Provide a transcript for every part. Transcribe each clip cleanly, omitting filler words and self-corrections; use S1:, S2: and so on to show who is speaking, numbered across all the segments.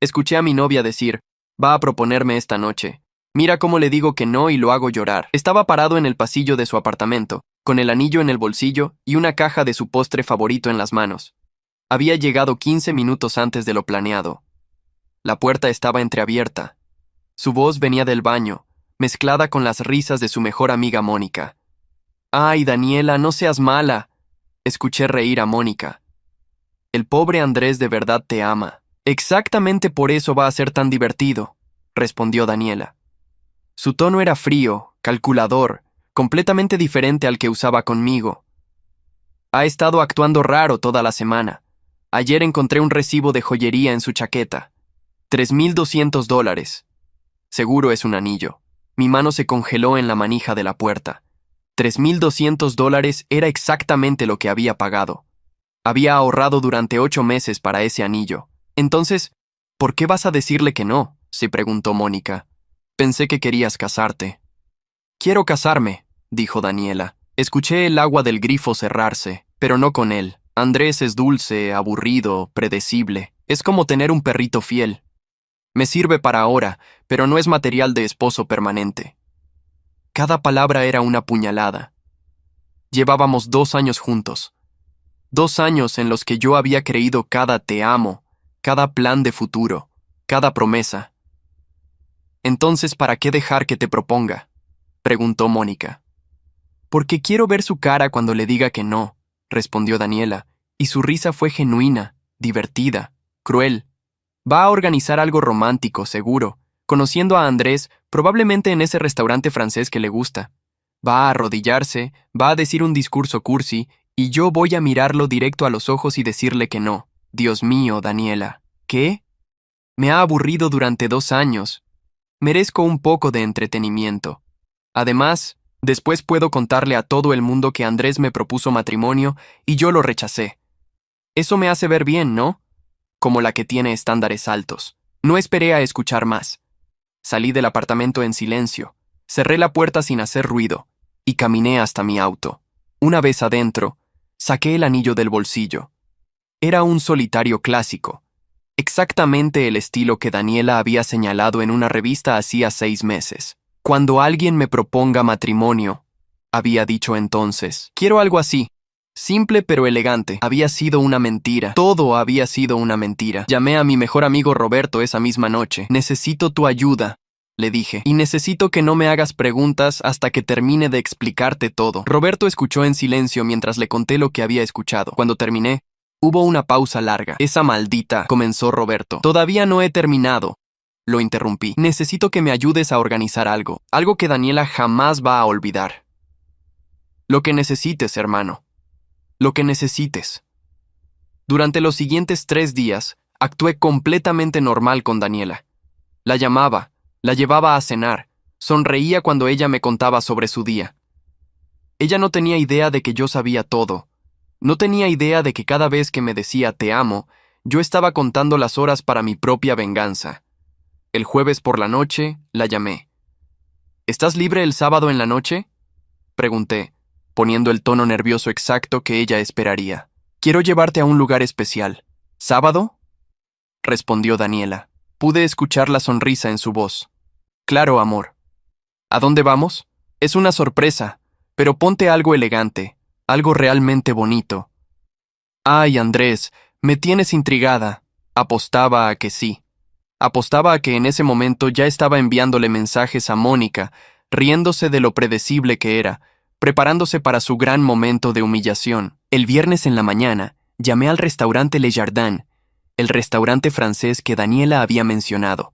S1: Escuché a mi novia decir, va a proponerme esta noche. Mira cómo le digo que no y lo hago llorar. Estaba parado en el pasillo de su apartamento, con el anillo en el bolsillo y una caja de su postre favorito en las manos. Había llegado 15 minutos antes de lo planeado. La puerta estaba entreabierta. Su voz venía del baño, mezclada con las risas de su mejor amiga Mónica. «Ay, Daniela, no seas mala», escuché reír a Mónica. «El pobre Andrés de verdad te ama. Exactamente por eso va a ser tan divertido», respondió Daniela. Su tono era frío, calculador, completamente diferente al que usaba conmigo. «Ha estado actuando raro toda la semana. Ayer encontré un recibo de joyería en su chaqueta. $3,200. Seguro es un anillo». Mi mano se congeló en la manija de la puerta. $3,200 era exactamente lo que había pagado. Había ahorrado durante 8 meses para ese anillo. Entonces, ¿por qué vas a decirle que no?, se preguntó Mónica. Pensé que querías casarte. Quiero casarme, dijo Daniela. Escuché el agua del grifo cerrarse, pero no con él. Andrés es dulce, aburrido, predecible. Es como tener un perrito fiel. Me sirve para ahora, pero no es material de esposo permanente. Cada palabra era una puñalada. Llevábamos 2 años juntos. 2 años en los que yo había creído cada te amo, cada plan de futuro, cada promesa. Entonces, ¿para qué dejar que te proponga?, preguntó Mónica. Porque quiero ver su cara cuando le diga que no, respondió Daniela, y su risa fue genuina, divertida, cruel. Va a organizar algo romántico, seguro. Conociendo a Andrés, probablemente en ese restaurante francés que le gusta. Va a arrodillarse, va a decir un discurso cursi, y yo voy a mirarlo directo a los ojos y decirle que no. Dios mío, Daniela. ¿Qué? Me ha aburrido durante 2 años. Merezco un poco de entretenimiento. Además, después puedo contarle a todo el mundo que Andrés me propuso matrimonio y yo lo rechacé. Eso me hace ver bien, ¿no? Como la que tiene estándares altos. No esperé a escuchar más. Salí del apartamento en silencio, cerré la puerta sin hacer ruido y caminé hasta mi auto. Una vez adentro, saqué el anillo del bolsillo. Era un solitario clásico, exactamente el estilo que Daniela había señalado en una revista hacía 6 meses. Cuando alguien me proponga matrimonio, había dicho entonces, quiero algo así. Simple pero elegante. Había sido una mentira. Todo había sido una mentira. Llamé a mi mejor amigo Roberto esa misma noche. Necesito tu ayuda, le dije, y necesito que no me hagas preguntas hasta que termine de explicarte todo. Roberto escuchó en silencio mientras le conté lo que había escuchado. Cuando terminé, hubo una pausa larga. Esa maldita, comenzó Roberto. Todavía no he terminado. Lo interrumpí. Necesito que me ayudes a organizar algo. Algo que Daniela jamás va a olvidar. Lo que necesites, hermano. Lo que necesites. Durante los siguientes 3 días, actué completamente normal con Daniela. La llamaba, la llevaba a cenar, sonreía cuando ella me contaba sobre su día. Ella no tenía idea de que yo sabía todo. No tenía idea de que cada vez que me decía te amo, yo estaba contando las horas para mi propia venganza. El jueves por la noche, la llamé. ¿Estás libre el sábado en la noche?, pregunté, poniendo el tono nervioso exacto que ella esperaría. Quiero llevarte a un lugar especial. ¿Sábado?, respondió Daniela. Pude escuchar la sonrisa en su voz. Claro, amor. ¿A dónde vamos? Es una sorpresa, pero ponte algo elegante, algo realmente bonito. Ay, Andrés, me tienes intrigada. Apostaba a que sí. Apostaba a que en ese momento ya estaba enviándole mensajes a Mónica, riéndose de lo predecible que era, preparándose para su gran momento de humillación. El viernes en la mañana, llamé al restaurante Le Jardin, el restaurante francés que Daniela había mencionado.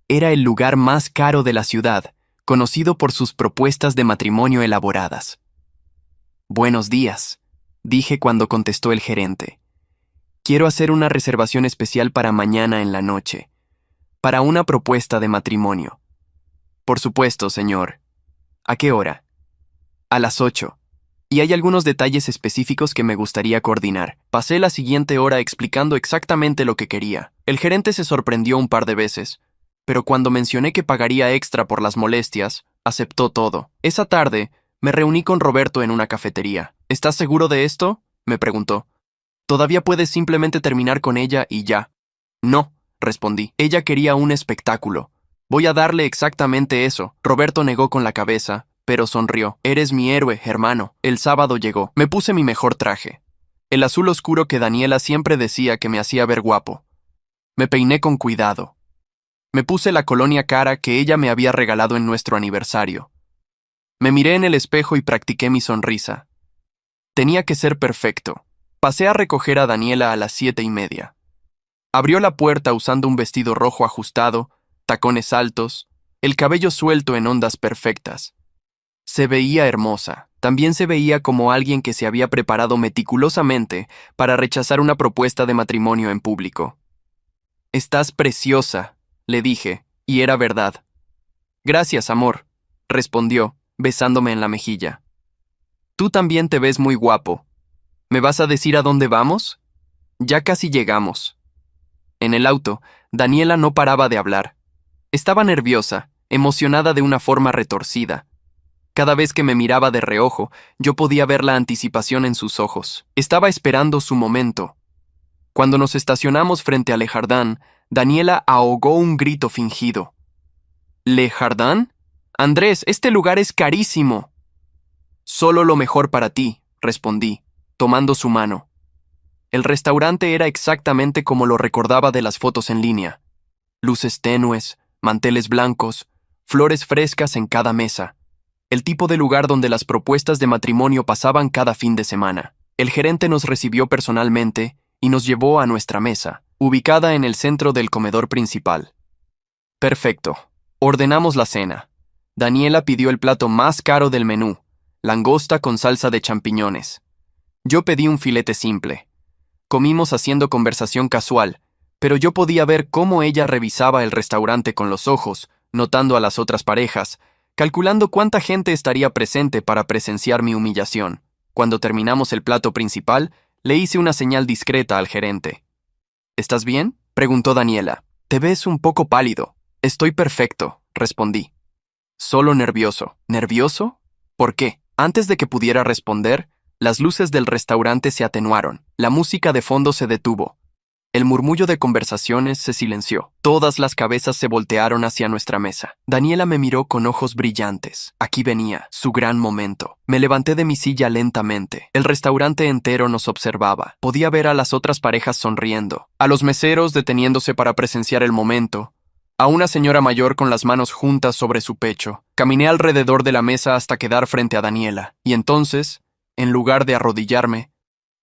S1: Era el lugar más caro de la ciudad, conocido por sus propuestas de matrimonio elaboradas. Buenos días, dije cuando contestó el gerente. Quiero hacer una reservación especial para mañana en la noche, para una propuesta de matrimonio. Por supuesto, señor. ¿A qué hora? A las 8. Y hay algunos detalles específicos que me gustaría coordinar. Pasé la siguiente hora explicando exactamente lo que quería. El gerente se sorprendió un par de veces, pero cuando mencioné que pagaría extra por las molestias, aceptó todo. Esa tarde, me reuní con Roberto en una cafetería. ¿Estás seguro de esto?, me preguntó. Todavía puedes simplemente terminar con ella y ya. No, respondí. Ella quería un espectáculo. Voy a darle exactamente eso. Roberto negó con la cabeza, pero sonrió. Eres mi héroe, hermano. El sábado llegó. Me puse mi mejor traje. El azul oscuro que Daniela siempre decía que me hacía ver guapo. Me peiné con cuidado. Me puse la colonia cara que ella me había regalado en nuestro aniversario. Me miré en el espejo y practiqué mi sonrisa. Tenía que ser perfecto. Pasé a recoger a Daniela a las 7:30. Abrió la puerta usando un vestido rojo ajustado, tacones altos, el cabello suelto en ondas perfectas. Se veía hermosa. También se veía como alguien que se había preparado meticulosamente para rechazar una propuesta de matrimonio en público. «Estás preciosa», le dije, y era verdad. «Gracias, amor», respondió, besándome en la mejilla. «Tú también te ves muy guapo. ¿Me vas a decir a dónde vamos?» «Ya casi llegamos». En el auto, Daniela no paraba de hablar. Estaba nerviosa, emocionada de una forma retorcida. Cada vez que me miraba de reojo, yo podía ver la anticipación en sus ojos. Estaba esperando su momento. Cuando nos estacionamos frente a Le Jardin, Daniela ahogó un grito fingido. «¿Le Jardin? Andrés, este lugar es carísimo». «Solo lo mejor para ti», respondí, tomando su mano. El restaurante era exactamente como lo recordaba de las fotos en línea. Luces tenues, manteles blancos, flores frescas en cada mesa. El tipo de lugar donde las propuestas de matrimonio pasaban cada fin de semana. El gerente nos recibió personalmente y nos llevó a nuestra mesa, ubicada en el centro del comedor principal. Perfecto. Ordenamos la cena. Daniela pidió el plato más caro del menú, langosta con salsa de champiñones. Yo pedí un filete simple. Comimos haciendo conversación casual, pero yo podía ver cómo ella revisaba el restaurante con los ojos, notando a las otras parejas, calculando cuánta gente estaría presente para presenciar mi humillación. Cuando terminamos el plato principal, le hice una señal discreta al gerente. «¿Estás bien?», preguntó Daniela. «Te ves un poco pálido». «Estoy perfecto», respondí. «Solo nervioso». «¿Nervioso? ¿Por qué?». Antes de que pudiera responder, las luces del restaurante se atenuaron. La música de fondo se detuvo. El murmullo de conversaciones se silenció. Todas las cabezas se voltearon hacia nuestra mesa. Daniela me miró con ojos brillantes. Aquí venía, su gran momento. Me levanté de mi silla lentamente. El restaurante entero nos observaba. Podía ver a las otras parejas sonriendo, a los meseros deteniéndose para presenciar el momento, a una señora mayor con las manos juntas sobre su pecho. Caminé alrededor de la mesa hasta quedar frente a Daniela, y entonces, en lugar de arrodillarme,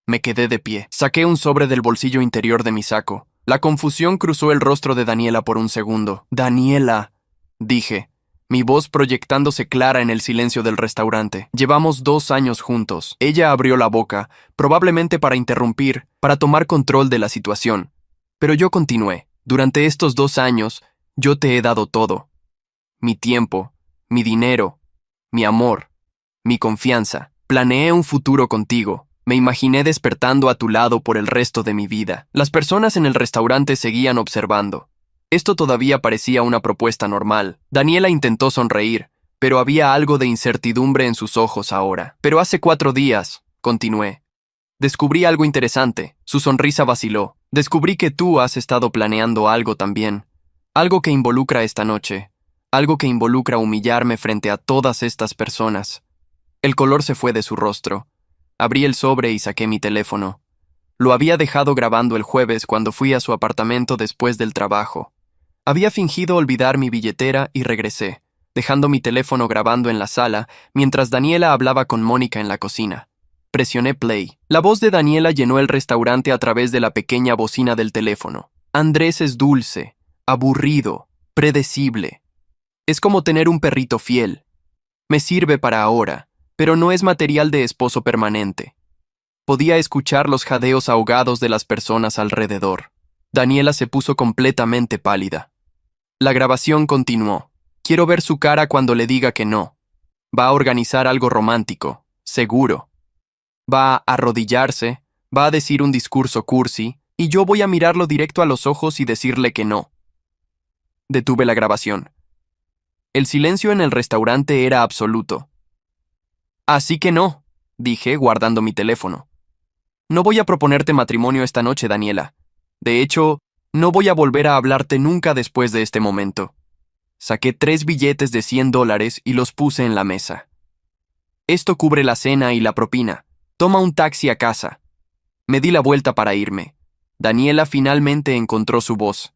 S1: me quedé de pie. Saqué un sobre del bolsillo interior de mi saco. La confusión cruzó el rostro de Daniela por un segundo. «Daniela», dije, mi voz proyectándose clara en el silencio del restaurante. «Llevamos 2 años juntos». Ella abrió la boca, probablemente para interrumpir, para tomar control de la situación. Pero yo continué. «Durante estos 2 años, yo te he dado todo. Mi tiempo, mi dinero, mi amor, mi confianza. Planeé un futuro contigo. Me imaginé despertando a tu lado por el resto de mi vida». Las personas en el restaurante seguían observando. Esto todavía parecía una propuesta normal. Daniela intentó sonreír, pero había algo de incertidumbre en sus ojos ahora. «Pero hace 4 días», continué, «descubrí algo interesante». Su sonrisa vaciló. «Descubrí que tú has estado planeando algo también. Algo que involucra esta noche. Algo que involucra humillarme frente a todas estas personas». El color se fue de su rostro. Abrí el sobre y saqué mi teléfono. Lo había dejado grabando el jueves cuando fui a su apartamento después del trabajo. Había fingido olvidar mi billetera y regresé, dejando mi teléfono grabando en la sala mientras Daniela hablaba con Mónica en la cocina. Presioné play. La voz de Daniela llenó el restaurante a través de la pequeña bocina del teléfono. «Andrés es dulce, aburrido, predecible. Es como tener un perrito fiel. Me sirve para ahora, pero no es material de esposo permanente». Podía escuchar los jadeos ahogados de las personas alrededor. Daniela se puso completamente pálida. La grabación continuó. «Quiero ver su cara cuando le diga que no. Va a organizar algo romántico, seguro. Va a arrodillarse, va a decir un discurso cursi, y yo voy a mirarlo directo a los ojos y decirle que no». Detuve la grabación. El silencio en el restaurante era absoluto. «Así que no», dije, guardando mi teléfono. «No voy a proponerte matrimonio esta noche, Daniela. De hecho, No voy a volver a hablarte nunca después de este momento. Saqué 3 billetes de $100 y los puse en la mesa. Esto cubre la cena y la propina. Toma un taxi a casa. Me di la vuelta para irme. Daniela finalmente encontró su voz.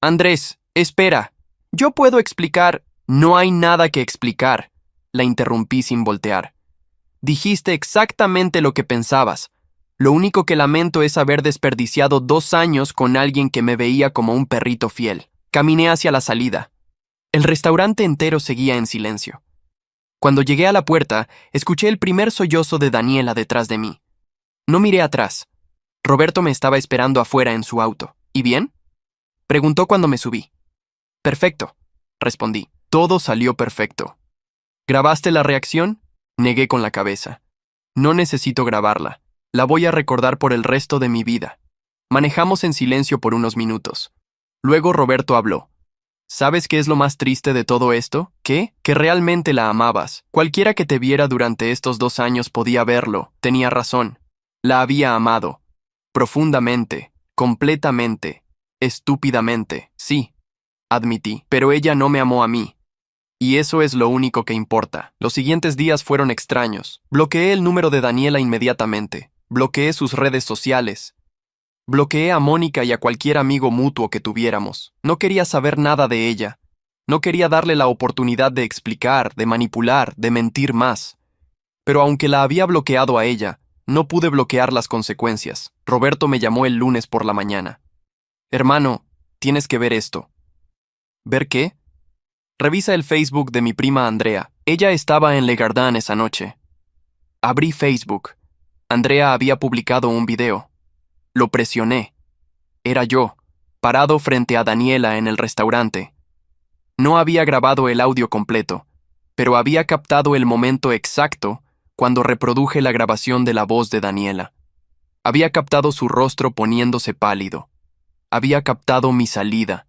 S1: Andrés, espera. Yo puedo explicar. No hay nada que explicar. La interrumpí sin voltear. Dijiste exactamente lo que pensabas. Lo único que lamento es haber desperdiciado 2 años con alguien que me veía como un perrito fiel. Caminé hacia la salida. El restaurante entero seguía en silencio. Cuando llegué a la puerta, escuché el primer sollozo de Daniela detrás de mí. No miré atrás. Roberto me estaba esperando afuera en su auto. ¿Y bien? Preguntó cuando me subí. Perfecto, respondí. Todo salió perfecto. ¿Grabaste la reacción? Negué con la cabeza. No necesito grabarla. La voy a recordar por el resto de mi vida. Manejamos en silencio por unos minutos. Luego Roberto habló. ¿Sabes qué es lo más triste de todo esto? ¿Qué? Que realmente la amabas. Cualquiera que te viera durante estos 2 años podía verlo. Tenía razón. La había amado. Profundamente, completamente, estúpidamente, sí, admití, pero ella no me amó a mí. Y eso es lo único que importa. Los siguientes días fueron extraños. Bloqueé el número de Daniela inmediatamente. Bloqueé sus redes sociales. Bloqueé a Mónica y a cualquier amigo mutuo que tuviéramos. No quería saber nada de ella. No quería darle la oportunidad de explicar, de manipular, de mentir más. Pero aunque la había bloqueado a ella, no pude bloquear las consecuencias. Roberto me llamó el lunes por la mañana. Hermano, tienes que ver esto. ¿Ver qué? Revisa el Facebook de mi prima Andrea. Ella estaba en Le Gardin esa noche. Abrí Facebook. Andrea había publicado un video. Lo presioné. Era yo, parado frente a Daniela en el restaurante. No había grabado el audio completo, pero había captado el momento exacto cuando reproduje la grabación de la voz de Daniela. Había captado su rostro poniéndose pálido. Había captado mi salida.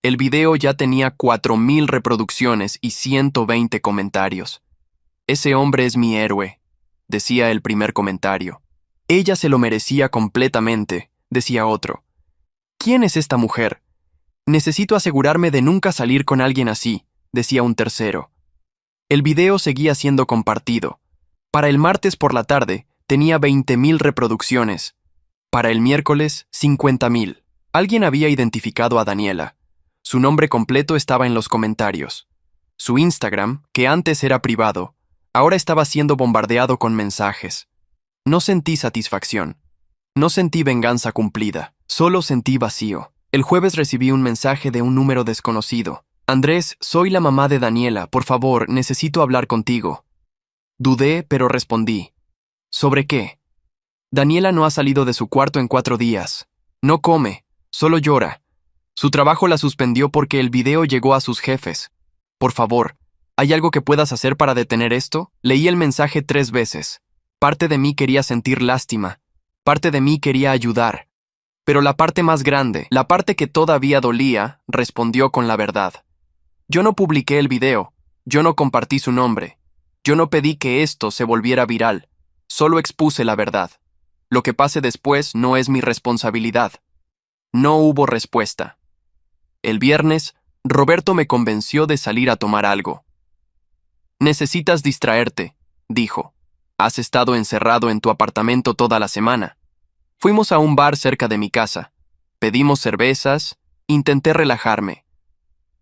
S1: El video ya tenía 4,000 reproducciones y 120 comentarios. Ese hombre es mi héroe, decía el primer comentario. Ella se lo merecía completamente, decía otro. ¿Quién es esta mujer? Necesito asegurarme de nunca salir con alguien así, decía un tercero. El video seguía siendo compartido. Para el martes por la tarde, tenía 20,000 reproducciones. Para el miércoles, 50,000. Alguien había identificado a Daniela. Su nombre completo estaba en los comentarios. Su Instagram, que antes era privado, ahora estaba siendo bombardeado con mensajes. No sentí satisfacción. No sentí venganza cumplida. Solo sentí vacío. El jueves recibí un mensaje de un número desconocido. Andrés, soy la mamá de Daniela. Por favor, necesito hablar contigo. Dudé, pero respondí. ¿Sobre qué? Daniela no ha salido de su cuarto en 4 días. No come, solo llora. Su trabajo la suspendió porque el video llegó a sus jefes. Por favor, ¿hay algo que puedas hacer para detener esto? Leí el mensaje 3 veces. Parte de mí quería sentir lástima. Parte de mí quería ayudar. Pero la parte más grande, la parte que todavía dolía, respondió con la verdad. Yo no publiqué el video. Yo no compartí su nombre. Yo no pedí que esto se volviera viral. Solo expuse la verdad. Lo que pase después no es mi responsabilidad. No hubo respuesta. El viernes, Roberto me convenció de salir a tomar algo. Necesitas distraerte, dijo. Has estado encerrado en tu apartamento toda la semana. Fuimos a un bar cerca de mi casa. Pedimos cervezas. Intenté relajarme.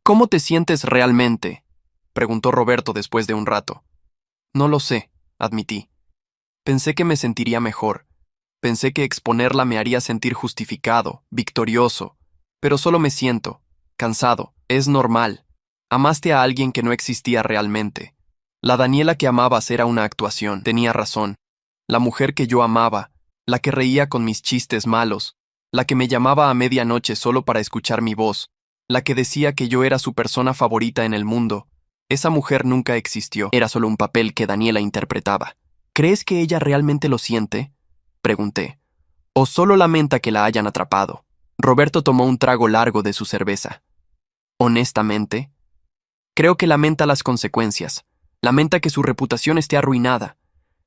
S1: ¿Cómo te sientes realmente?, preguntó Roberto después de un rato. No lo sé, admití. Pensé que me sentiría mejor. Pensé que exponerla me haría sentir justificado, victorioso. Pero solo me siento cansado. Es normal. Amaste a alguien que no existía realmente. La Daniela que amabas era una actuación. Tenía razón. La mujer que yo amaba, la que reía con mis chistes malos, la que me llamaba a medianoche solo para escuchar mi voz, la que decía que yo era su persona favorita en el mundo. Esa mujer nunca existió. Era solo un papel que Daniela interpretaba. ¿Crees que ella realmente lo siente?, pregunté. ¿O solo lamenta que la hayan atrapado? Roberto tomó un trago largo de su cerveza. Honestamente, creo que lamenta las consecuencias. Lamenta que su reputación esté arruinada.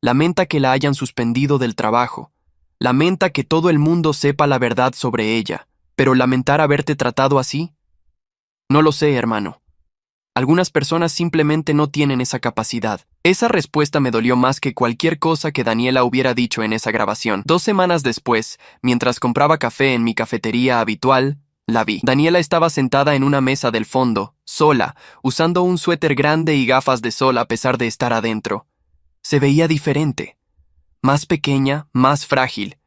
S1: Lamenta que la hayan suspendido del trabajo. Lamenta que todo el mundo sepa la verdad sobre ella. ¿Pero lamentar haberte tratado así? No lo sé, hermano. Algunas personas simplemente no tienen esa capacidad. Esa respuesta me dolió más que cualquier cosa que Daniela hubiera dicho en esa grabación. 2 semanas después, mientras compraba café en mi cafetería habitual, la vi. Daniela estaba sentada en una mesa del fondo, sola, usando un suéter grande y gafas de sol a pesar de estar adentro. Se veía diferente. Más pequeña, más frágil.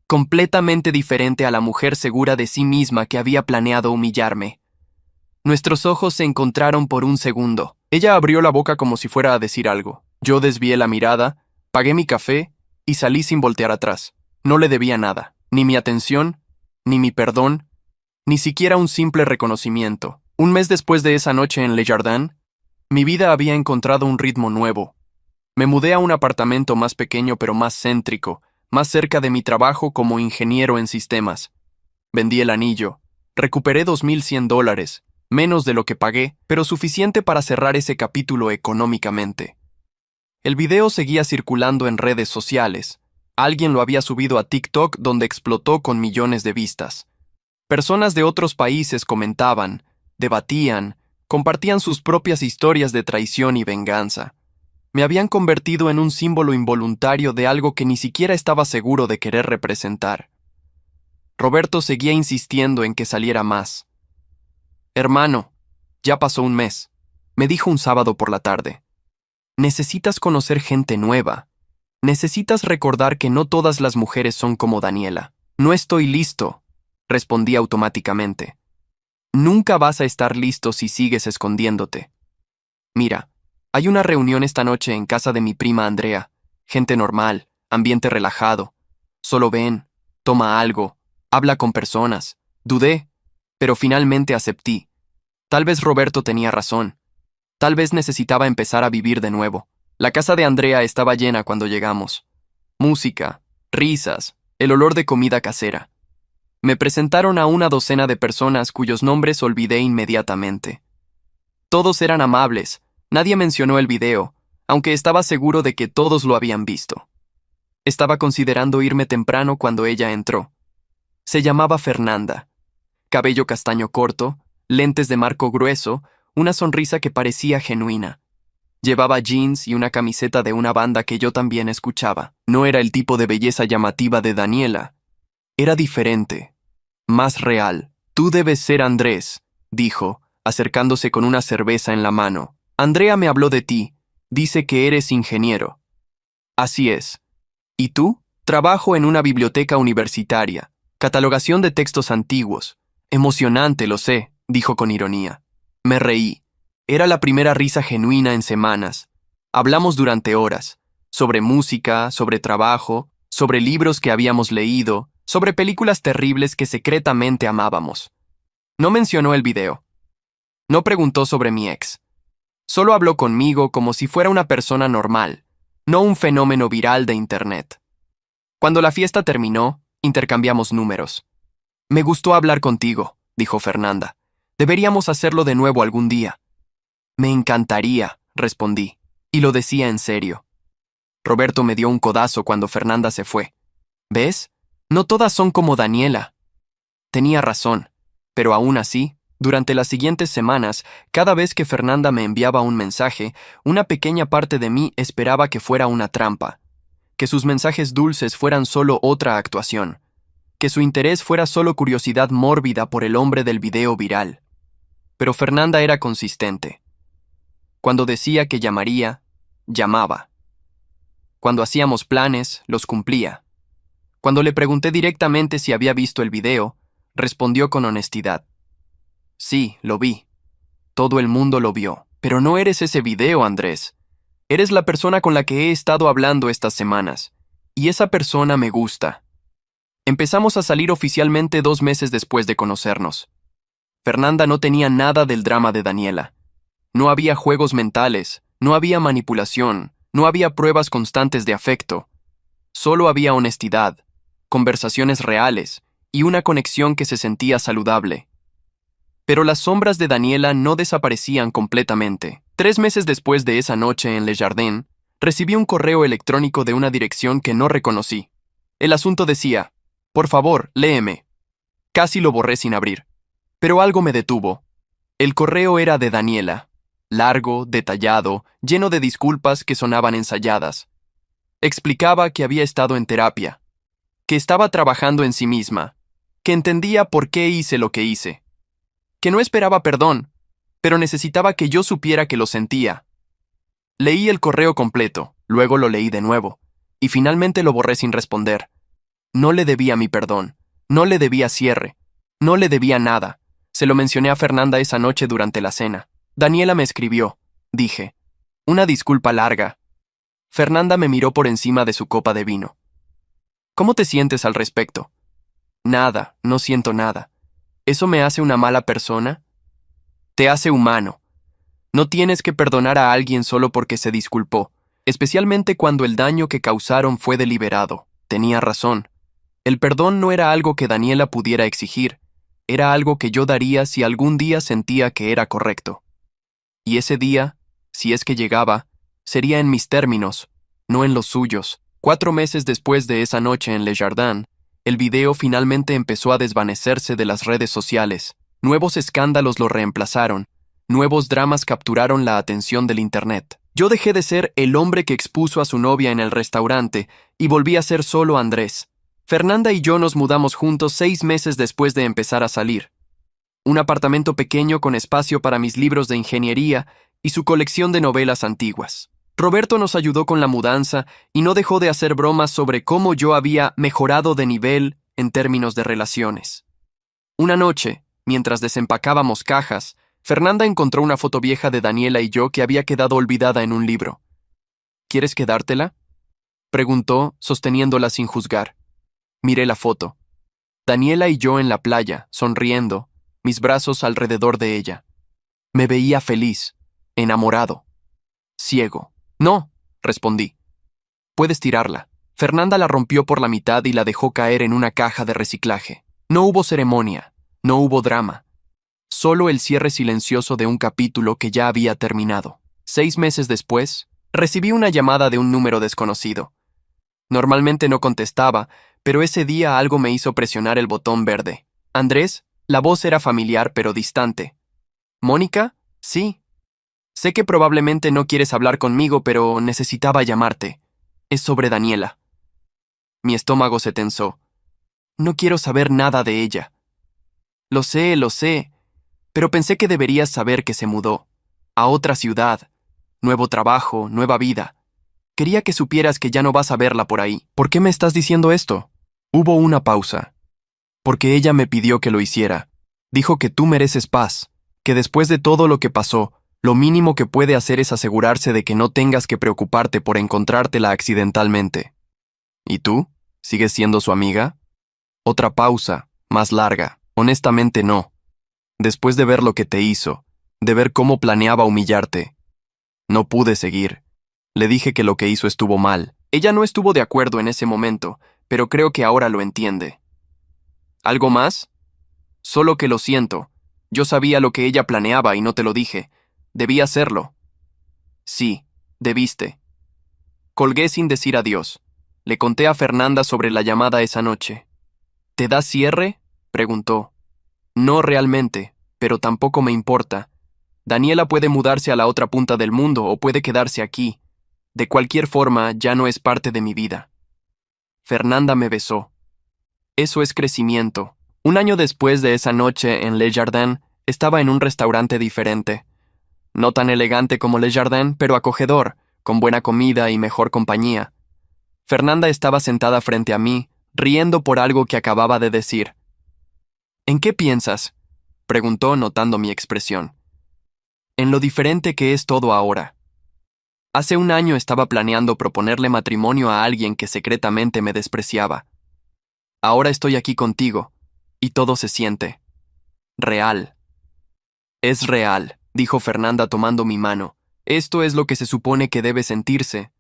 S1: Completamente diferente a la mujer segura de sí misma que había planeado humillarme. Nuestros ojos se encontraron por un segundo. Ella abrió la boca como si fuera a decir algo. Yo desvié la mirada, pagué mi café y salí sin voltear atrás. No le debía nada, ni mi atención, ni mi perdón, ni siquiera un simple reconocimiento. Un mes después de esa noche en Le Jardin, mi vida había encontrado un ritmo nuevo. Me mudé a un apartamento más pequeño pero más céntrico, más cerca de mi trabajo como ingeniero en sistemas. Vendí el anillo, recuperé $2,100, menos de lo que pagué, pero suficiente para cerrar ese capítulo económicamente. El video seguía circulando en redes sociales. Alguien lo había subido a TikTok donde explotó con millones de vistas. Personas de otros países comentaban, debatían, compartían sus propias historias de traición y venganza. Me habían convertido en un símbolo involuntario de algo que ni siquiera estaba seguro de querer representar. Roberto seguía insistiendo en que saliera más. Hermano, ya pasó un mes, me dijo un sábado por la tarde. Necesitas conocer gente nueva. Necesitas recordar que no todas las mujeres son como Daniela. No estoy listo, respondí automáticamente. Nunca vas a estar listo si sigues escondiéndote. Mira, hay una reunión esta noche en casa de mi prima Andrea. Gente normal, ambiente relajado. Solo ven, toma algo, habla con personas. Dudé, pero finalmente acepté. Tal vez Roberto tenía razón. Tal vez necesitaba empezar a vivir de nuevo. La casa de Andrea estaba llena cuando llegamos. Música, risas, el olor de comida casera. Me presentaron a una docena de personas cuyos nombres olvidé inmediatamente. Todos eran amables, nadie mencionó el video, aunque estaba seguro de que todos lo habían visto. Estaba considerando irme temprano cuando ella entró. Se llamaba Fernanda. Cabello castaño corto, lentes de marco grueso, una sonrisa que parecía genuina. Llevaba jeans y una camiseta de una banda que yo también escuchaba. No era el tipo de belleza llamativa de Daniela. Era diferente, más real. Tú debes ser Andrés, dijo, acercándose con una cerveza en la mano. Andrea me habló de ti. Dice que eres ingeniero. Así es. ¿Y tú? Trabajo en una biblioteca universitaria. Catalogación de textos antiguos. Emocionante, lo sé, dijo con ironía. Me reí. Era la primera risa genuina en semanas. Hablamos durante horas. Sobre música, sobre trabajo, sobre libros que habíamos leído, sobre películas terribles que secretamente amábamos. No mencionó el video. No preguntó sobre mi ex. Solo habló conmigo como si fuera una persona normal, no un fenómeno viral de Internet. Cuando la fiesta terminó, intercambiamos números. Me gustó hablar contigo, dijo Fernanda. Deberíamos hacerlo de nuevo algún día. Me encantaría, respondí, y lo decía en serio. Roberto me dio un codazo cuando Fernanda se fue. ¿Ves? No todas son como Daniela. Tenía razón, pero aún así, durante las siguientes semanas, cada vez que Fernanda me enviaba un mensaje, una pequeña parte de mí esperaba que fuera una trampa, que sus mensajes dulces fueran solo otra actuación, que su interés fuera solo curiosidad mórbida por el hombre del video viral. Pero Fernanda era consistente. Cuando decía que llamaría, llamaba. Cuando hacíamos planes, los cumplía. Cuando le pregunté directamente si había visto el video, respondió con honestidad. Sí, lo vi. Todo el mundo lo vio. Pero no eres ese video, Andrés. Eres la persona con la que he estado hablando estas semanas. Y esa persona me gusta. Empezamos a salir oficialmente 2 meses después de conocernos. Fernanda no tenía nada del drama de Daniela. No había juegos mentales, no había manipulación, no había pruebas constantes de afecto. Solo había honestidad, conversaciones reales y una conexión que se sentía saludable. Pero las sombras de Daniela no desaparecían completamente. 3 meses después de esa noche en Le Jardin, recibí un correo electrónico de una dirección que no reconocí. El asunto decía, por favor, léeme. Casi lo borré sin abrir. Pero algo me detuvo. El correo era de Daniela. Largo, detallado, lleno de disculpas que sonaban ensayadas. Explicaba que había estado en terapia, que estaba trabajando en sí misma, que entendía por qué hice lo que hice, que no esperaba perdón, pero necesitaba que yo supiera que lo sentía. Leí el correo completo, luego lo leí de nuevo, y finalmente lo borré sin responder. No le debía mi perdón, no le debía cierre, no le debía nada. Se lo mencioné a Fernanda esa noche durante la cena. Daniela me escribió, dije. Una disculpa larga. Fernanda me miró por encima de su copa de vino. ¿Cómo te sientes al respecto? Nada, no siento nada. ¿Eso me hace una mala persona? Te hace humano. No tienes que perdonar a alguien solo porque se disculpó, especialmente cuando el daño que causaron fue deliberado. Tenía razón. El perdón no era algo que Daniela pudiera exigir, era algo que yo daría si algún día sentía que era correcto. Y ese día, si es que llegaba, sería en mis términos, no en los suyos. 4 meses después de esa noche en Le Jardin, el video finalmente empezó a desvanecerse de las redes sociales. Nuevos escándalos lo reemplazaron. Nuevos dramas capturaron la atención del Internet. Yo dejé de ser el hombre que expuso a su novia en el restaurante y volví a ser solo Andrés. Fernanda y yo nos mudamos juntos 6 meses después de empezar a salir. Un apartamento pequeño con espacio para mis libros de ingeniería y su colección de novelas antiguas. Roberto nos ayudó con la mudanza y no dejó de hacer bromas sobre cómo yo había mejorado de nivel en términos de relaciones. Una noche, mientras desempacábamos cajas, Fernanda encontró una foto vieja de Daniela y yo que había quedado olvidada en un libro. ¿Quieres quedártela?, preguntó, sosteniéndola sin juzgar. Miré la foto. Daniela y yo en la playa, sonriendo, mis brazos alrededor de ella. Me veía feliz, enamorado, ciego. No, respondí. Puedes tirarla. Fernanda la rompió por la mitad y la dejó caer en una caja de reciclaje. No hubo ceremonia, no hubo drama. Solo el cierre silencioso de un capítulo que ya había terminado. 6 meses después, recibí una llamada de un número desconocido. Normalmente no contestaba, pero ese día algo me hizo presionar el botón verde. Andrés, la voz era familiar pero distante. ¿Mónica? Sí. Sé que probablemente no quieres hablar conmigo, pero necesitaba llamarte. Es sobre Daniela. Mi estómago se tensó. No quiero saber nada de ella. Lo sé, pero pensé que deberías saber que se mudó. A otra ciudad. Nuevo trabajo, nueva vida. Quería que supieras que ya no vas a verla por ahí. ¿Por qué me estás diciendo esto? Hubo una pausa. Porque ella me pidió que lo hiciera. Dijo que tú mereces paz, que después de todo lo que pasó, lo mínimo que puede hacer es asegurarse de que no tengas que preocuparte por encontrártela accidentalmente. ¿Y tú? ¿Sigues siendo su amiga? Otra pausa, más larga. Honestamente no. Después de ver lo que te hizo, de ver cómo planeaba humillarte, no pude seguir. Le dije que lo que hizo estuvo mal. Ella no estuvo de acuerdo en ese momento, pero creo que ahora lo entiende. ¿Algo más? Solo que lo siento. Yo sabía lo que ella planeaba y no te lo dije. Debí hacerlo. Sí, debiste. Colgué sin decir adiós. Le conté a Fernanda sobre la llamada esa noche. ¿Te da cierre?, preguntó. No realmente, pero tampoco me importa. Daniela puede mudarse a la otra punta del mundo o puede quedarse aquí. De cualquier forma, ya no es parte de mi vida. Fernanda me besó. Eso es crecimiento. 1 año después de esa noche en Le Jardin, estaba en un restaurante diferente. No tan elegante como Le Jardin, pero acogedor, con buena comida y mejor compañía. Fernanda estaba sentada frente a mí, riendo por algo que acababa de decir. ¿En qué piensas?, preguntó notando mi expresión. En lo diferente que es todo ahora. Hace 1 año estaba planeando proponerle matrimonio a alguien que secretamente me despreciaba. Ahora estoy aquí contigo, y todo se siente real. Es real, dijo Fernanda tomando mi mano. Esto es lo que se supone que debe sentirse.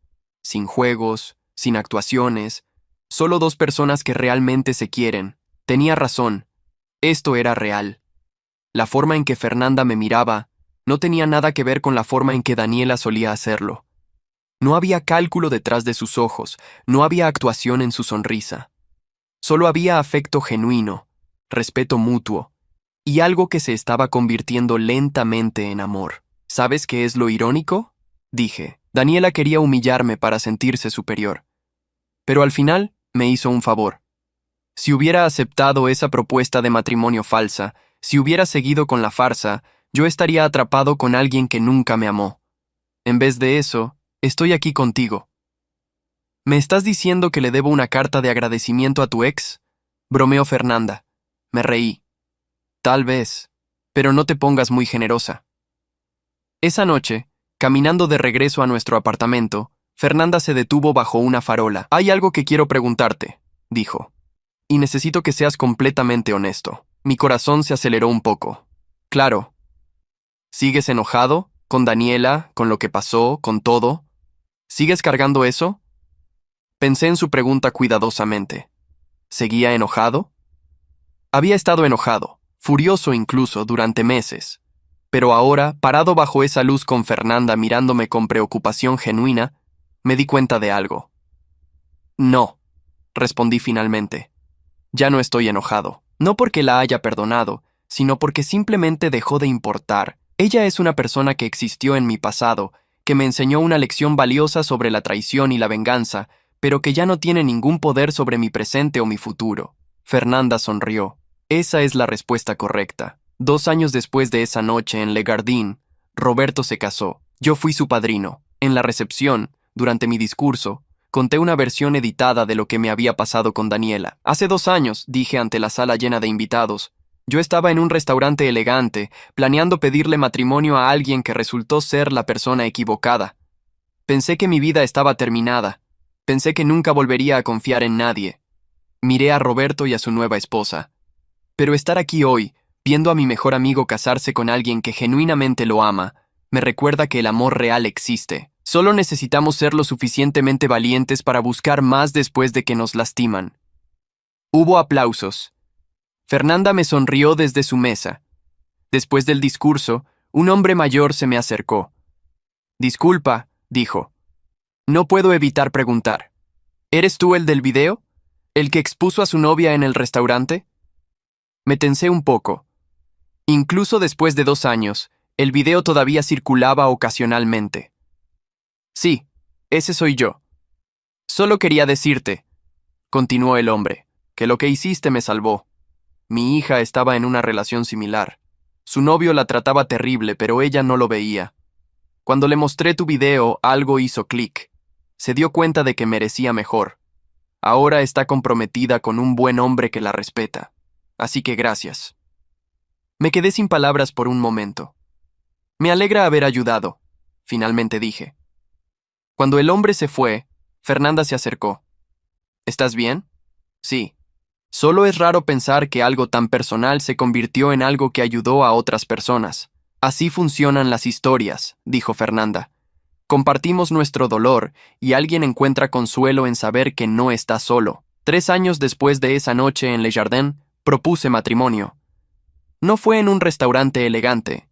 S1: Sin juegos, sin actuaciones, solo 2 personas que realmente se quieren. Tenía razón. Esto era real. La forma en que Fernanda me miraba no tenía nada que ver con la forma en que Daniela solía hacerlo. No había cálculo detrás de sus ojos, no había actuación en su sonrisa. Solo había afecto genuino, respeto mutuo, y algo que se estaba convirtiendo lentamente en amor. ¿Sabes qué es lo irónico? Dije. Daniela quería humillarme para sentirse superior. Pero al final me hizo un favor. Si hubiera aceptado esa propuesta de matrimonio falsa, si hubiera seguido con la farsa, yo estaría atrapado con alguien que nunca me amó. En vez de eso, estoy aquí contigo. ¿Me estás diciendo que le debo una carta de agradecimiento a tu ex? Bromeó Fernanda. Me reí. Tal vez, pero no te pongas muy generosa. Esa noche, caminando de regreso a nuestro apartamento, Fernanda se detuvo bajo una farola. Hay algo que quiero preguntarte, dijo. Y necesito que seas completamente honesto. Mi corazón se aceleró un poco. Claro. ¿Sigues enojado? ¿Con Daniela? ¿Con lo que pasó? ¿Con todo? ¿Sigues cargando eso? Pensé en su pregunta cuidadosamente. ¿Seguía enojado? Había estado enojado, furioso incluso, durante meses. Pero ahora, parado bajo esa luz con Fernanda mirándome con preocupación genuina, me di cuenta de algo. No, respondí finalmente. Ya no estoy enojado. No porque la haya perdonado, sino porque simplemente dejó de importar. Ella es una persona que existió en mi pasado, que me enseñó una lección valiosa sobre la traición y la venganza, pero que ya no tiene ningún poder sobre mi presente o mi futuro. Fernanda sonrió. Esa es la respuesta correcta. 2 años después de esa noche en Le Jardin, Roberto se casó. Yo fui su padrino. En la recepción, durante mi discurso, conté una versión editada de lo que me había pasado con Daniela. Hace 2 años, dije ante la sala llena de invitados, yo estaba en un restaurante elegante, planeando pedirle matrimonio a alguien que resultó ser la persona equivocada. Pensé que mi vida estaba terminada. Pensé que nunca volvería a confiar en nadie. Miré a Roberto y a su nueva esposa. Pero estar aquí hoy, viendo a mi mejor amigo casarse con alguien que genuinamente lo ama, me recuerda que el amor real existe. Solo necesitamos ser lo suficientemente valientes para buscar más después de que nos lastiman. Hubo aplausos. Fernanda me sonrió desde su mesa. Después del discurso, un hombre mayor se me acercó. Disculpa, dijo. No puedo evitar preguntar. ¿Eres tú el del video? ¿El que expuso a su novia en el restaurante? Me tensé un poco. Incluso después de 2 años, el video todavía circulaba ocasionalmente. Sí, ese soy yo. Solo quería decirte, continuó el hombre, que lo que hiciste me salvó. Mi hija estaba en una relación similar. Su novio la trataba terrible, pero ella no lo veía. Cuando le mostré tu video, algo hizo clic. Se dio cuenta de que merecía mejor. Ahora está comprometida con un buen hombre que la respeta. Así que gracias. Me quedé sin palabras por un momento. Me alegra haber ayudado, finalmente dije. Cuando el hombre se fue, Fernanda se acercó. ¿Estás bien? Sí. Solo es raro pensar que algo tan personal se convirtió en algo que ayudó a otras personas. Así funcionan las historias, dijo Fernanda. Compartimos nuestro dolor y alguien encuentra consuelo en saber que no está solo. 3 años después de esa noche en Le Jardin, propuse matrimonio. No fue en un restaurante elegante.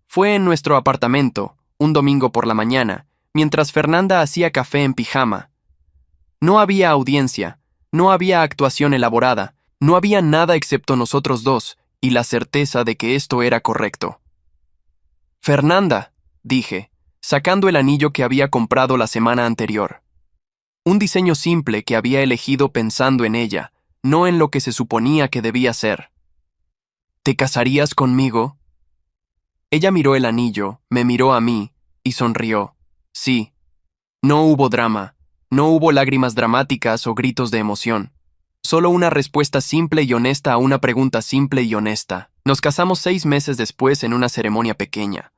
S1: Fue en nuestro apartamento, un domingo por la mañana, mientras Fernanda hacía café en pijama. No había audiencia, no había actuación elaborada, no había nada excepto nosotros dos y la certeza de que esto era correcto. Fernanda, dije, sacando el anillo que había comprado la semana anterior. Un diseño simple que había elegido pensando en ella, no en lo que se suponía que debía ser. ¿Te casarías conmigo? Ella miró el anillo, me miró a mí y sonrió. Sí. No hubo drama, no hubo lágrimas dramáticas o gritos de emoción. Solo una respuesta simple y honesta a una pregunta simple y honesta. Nos casamos 6 meses después en una ceremonia pequeña.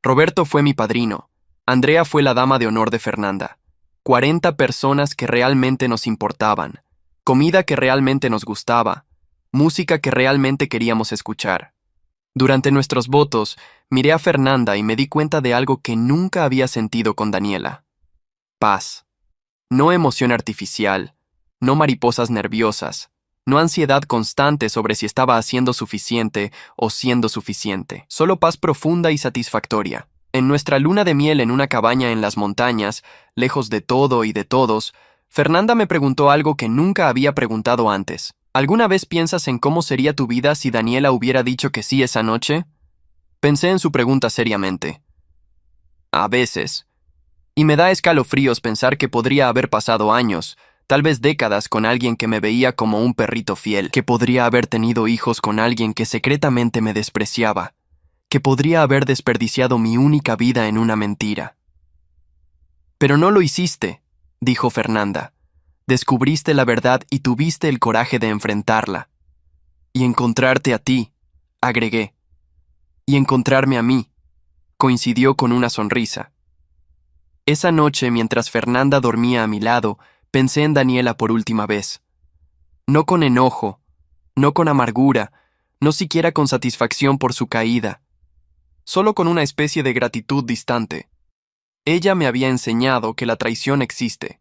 S1: Roberto fue mi padrino. Andrea fue la dama de honor de Fernanda. 40 personas que realmente nos importaban. Comida que realmente nos gustaba. Música que realmente queríamos escuchar. Durante nuestros votos, miré a Fernanda y me di cuenta de algo que nunca había sentido con Daniela. Paz. No emoción artificial, no mariposas nerviosas, no ansiedad constante sobre si estaba haciendo suficiente o siendo suficiente, solo paz profunda y satisfactoria. En nuestra luna de miel en una cabaña en las montañas, lejos de todo y de todos, Fernanda me preguntó algo que nunca había preguntado antes. ¿Alguna vez piensas en cómo sería tu vida si Daniela hubiera dicho que sí esa noche? Pensé en su pregunta seriamente. A veces. Y me da escalofríos pensar que podría haber pasado años, tal vez décadas con alguien que me veía como un perrito fiel, que podría haber tenido hijos con alguien que secretamente me despreciaba, que podría haber desperdiciado mi única vida en una mentira. Pero no lo hiciste, dijo Fernanda. Descubriste la verdad y tuviste el coraje de enfrentarla. Y encontrarte a ti, agregué. Y encontrarme a mí, coincidió con una sonrisa. Esa noche, mientras Fernanda dormía a mi lado, pensé en Daniela por última vez. No con enojo, no con amargura, no siquiera con satisfacción por su caída, solo con una especie de gratitud distante. Ella me había enseñado que la traición existe,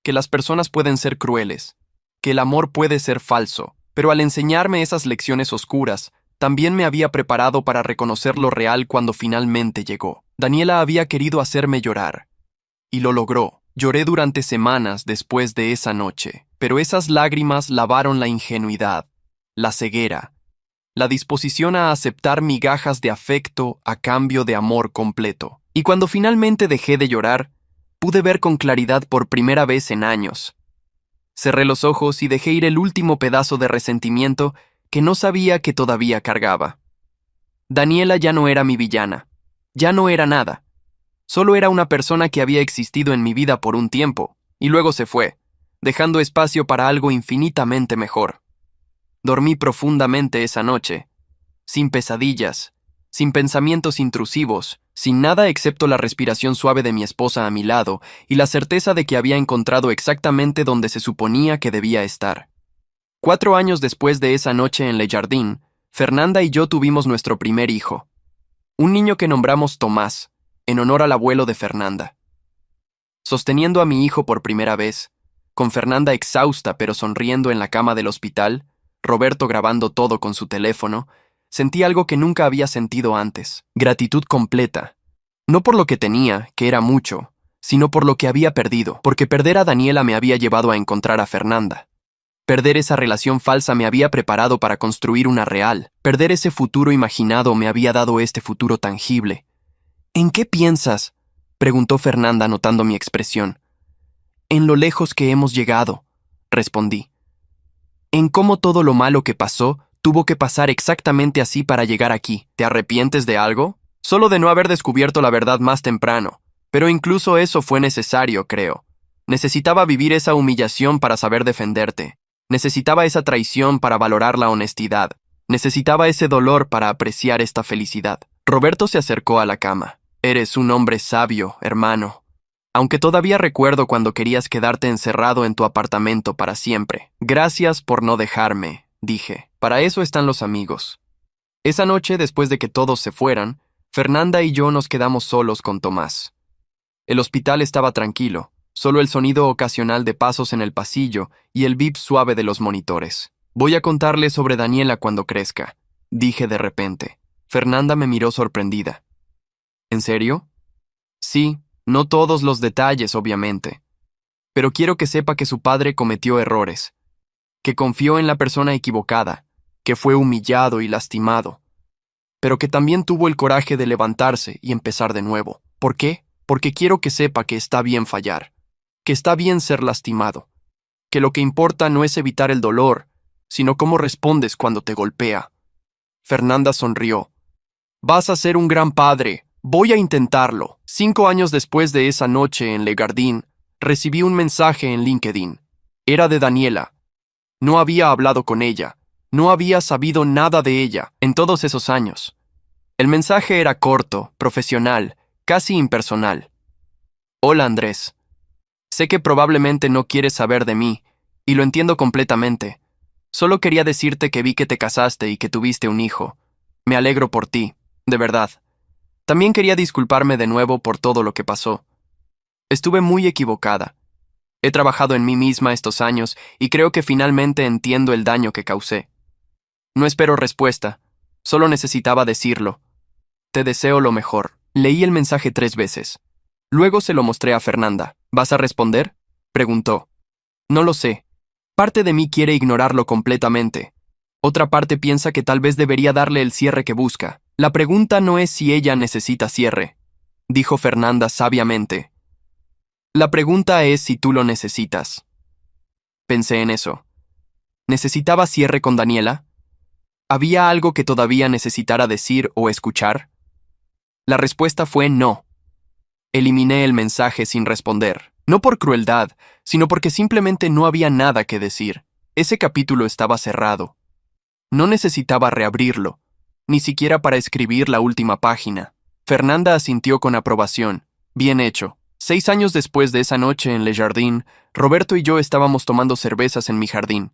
S1: que las personas pueden ser crueles, que el amor puede ser falso, pero al enseñarme esas lecciones oscuras, también me había preparado para reconocer lo real cuando finalmente llegó. Daniela había querido hacerme llorar, y lo logró. Lloré durante semanas después de esa noche, pero esas lágrimas lavaron la ingenuidad, la ceguera, la disposición a aceptar migajas de afecto a cambio de amor completo. Y cuando finalmente dejé de llorar, pude ver con claridad por primera vez en años. Cerré los ojos y dejé ir el último pedazo de resentimiento que no sabía que todavía cargaba. Daniela ya no era mi villana, ya no era nada. Solo era una persona que había existido en mi vida por un tiempo, y luego se fue, dejando espacio para algo infinitamente mejor. Dormí profundamente esa noche, sin pesadillas, sin pensamientos intrusivos, sin nada excepto la respiración suave de mi esposa a mi lado y la certeza de que había encontrado exactamente donde se suponía que debía estar. 4 años después de esa noche en Le Jardin, Fernanda y yo tuvimos nuestro primer hijo, un niño que nombramos Tomás, en honor al abuelo de Fernanda. Sosteniendo a mi hijo por primera vez, con Fernanda exhausta pero sonriendo en la cama del hospital, Roberto grabando todo con su teléfono, sentí algo que nunca había sentido antes, gratitud completa. No por lo que tenía, que era mucho, sino por lo que había perdido, porque perder a Daniela me había llevado a encontrar a Fernanda. Perder esa relación falsa me había preparado para construir una real. Perder ese futuro imaginado me había dado este futuro tangible. ¿En qué piensas?, preguntó Fernanda notando mi expresión. En lo lejos que hemos llegado, respondí. En cómo todo lo malo que pasó tuvo que pasar exactamente así para llegar aquí. ¿Te arrepientes de algo? Solo de no haber descubierto la verdad más temprano. Pero incluso eso fue necesario, creo. Necesitaba vivir esa humillación para saber defenderte. Necesitaba esa traición para valorar la honestidad. Necesitaba ese dolor para apreciar esta felicidad. Roberto se acercó a la cama. Eres un hombre sabio, hermano. Aunque todavía recuerdo cuando querías quedarte encerrado en tu apartamento para siempre. Gracias por no dejarme, dije. Para eso están los amigos. Esa noche, después de que todos se fueran, Fernanda y yo nos quedamos solos con Tomás. El hospital estaba tranquilo, solo el sonido ocasional de pasos en el pasillo y el bip suave de los monitores. Voy a contarle sobre Daniela cuando crezca, dije de repente. Fernanda me miró sorprendida. ¿En serio? Sí, no todos los detalles, obviamente. Pero quiero que sepa que su padre cometió errores, que confió en la persona equivocada, que fue humillado y lastimado, pero que también tuvo el coraje de levantarse y empezar de nuevo. ¿Por qué? Porque quiero que sepa que está bien fallar, que está bien ser lastimado, que lo que importa no es evitar el dolor, sino cómo respondes cuando te golpea. Fernanda sonrió. Vas a ser un gran padre. Voy a intentarlo. 5 años después de esa noche en Le Jardin, recibí un mensaje en LinkedIn. Era de Daniela. No había hablado con ella. No había sabido nada de ella en todos esos años. El mensaje era corto, profesional, casi impersonal. Hola Andrés. Sé que probablemente no quieres saber de mí, y lo entiendo completamente. Solo quería decirte que vi que te casaste y que tuviste un hijo. Me alegro por ti, de verdad. También quería disculparme de nuevo por todo lo que pasó. Estuve muy equivocada. He trabajado en mí misma estos años y creo que finalmente entiendo el daño que causé. No espero respuesta, solo necesitaba decirlo. Te deseo lo mejor. Leí el mensaje 3 veces. Luego se lo mostré a Fernanda. ¿Vas a responder?, preguntó. No lo sé. Parte de mí quiere ignorarlo completamente. Otra parte piensa que tal vez debería darle el cierre que busca. La pregunta no es si ella necesita cierre, dijo Fernanda sabiamente. La pregunta es si tú lo necesitas. Pensé en eso. ¿Necesitaba cierre con Daniela? ¿Había algo que todavía necesitara decir o escuchar? La respuesta fue no. Eliminé el mensaje sin responder, no por crueldad, sino porque simplemente no había nada que decir. Ese capítulo estaba cerrado. No necesitaba reabrirlo, ni siquiera para escribir la última página. Fernanda asintió con aprobación. Bien hecho. 6 años después de esa noche en Le Jardin, Roberto y yo estábamos tomando cervezas en mi jardín.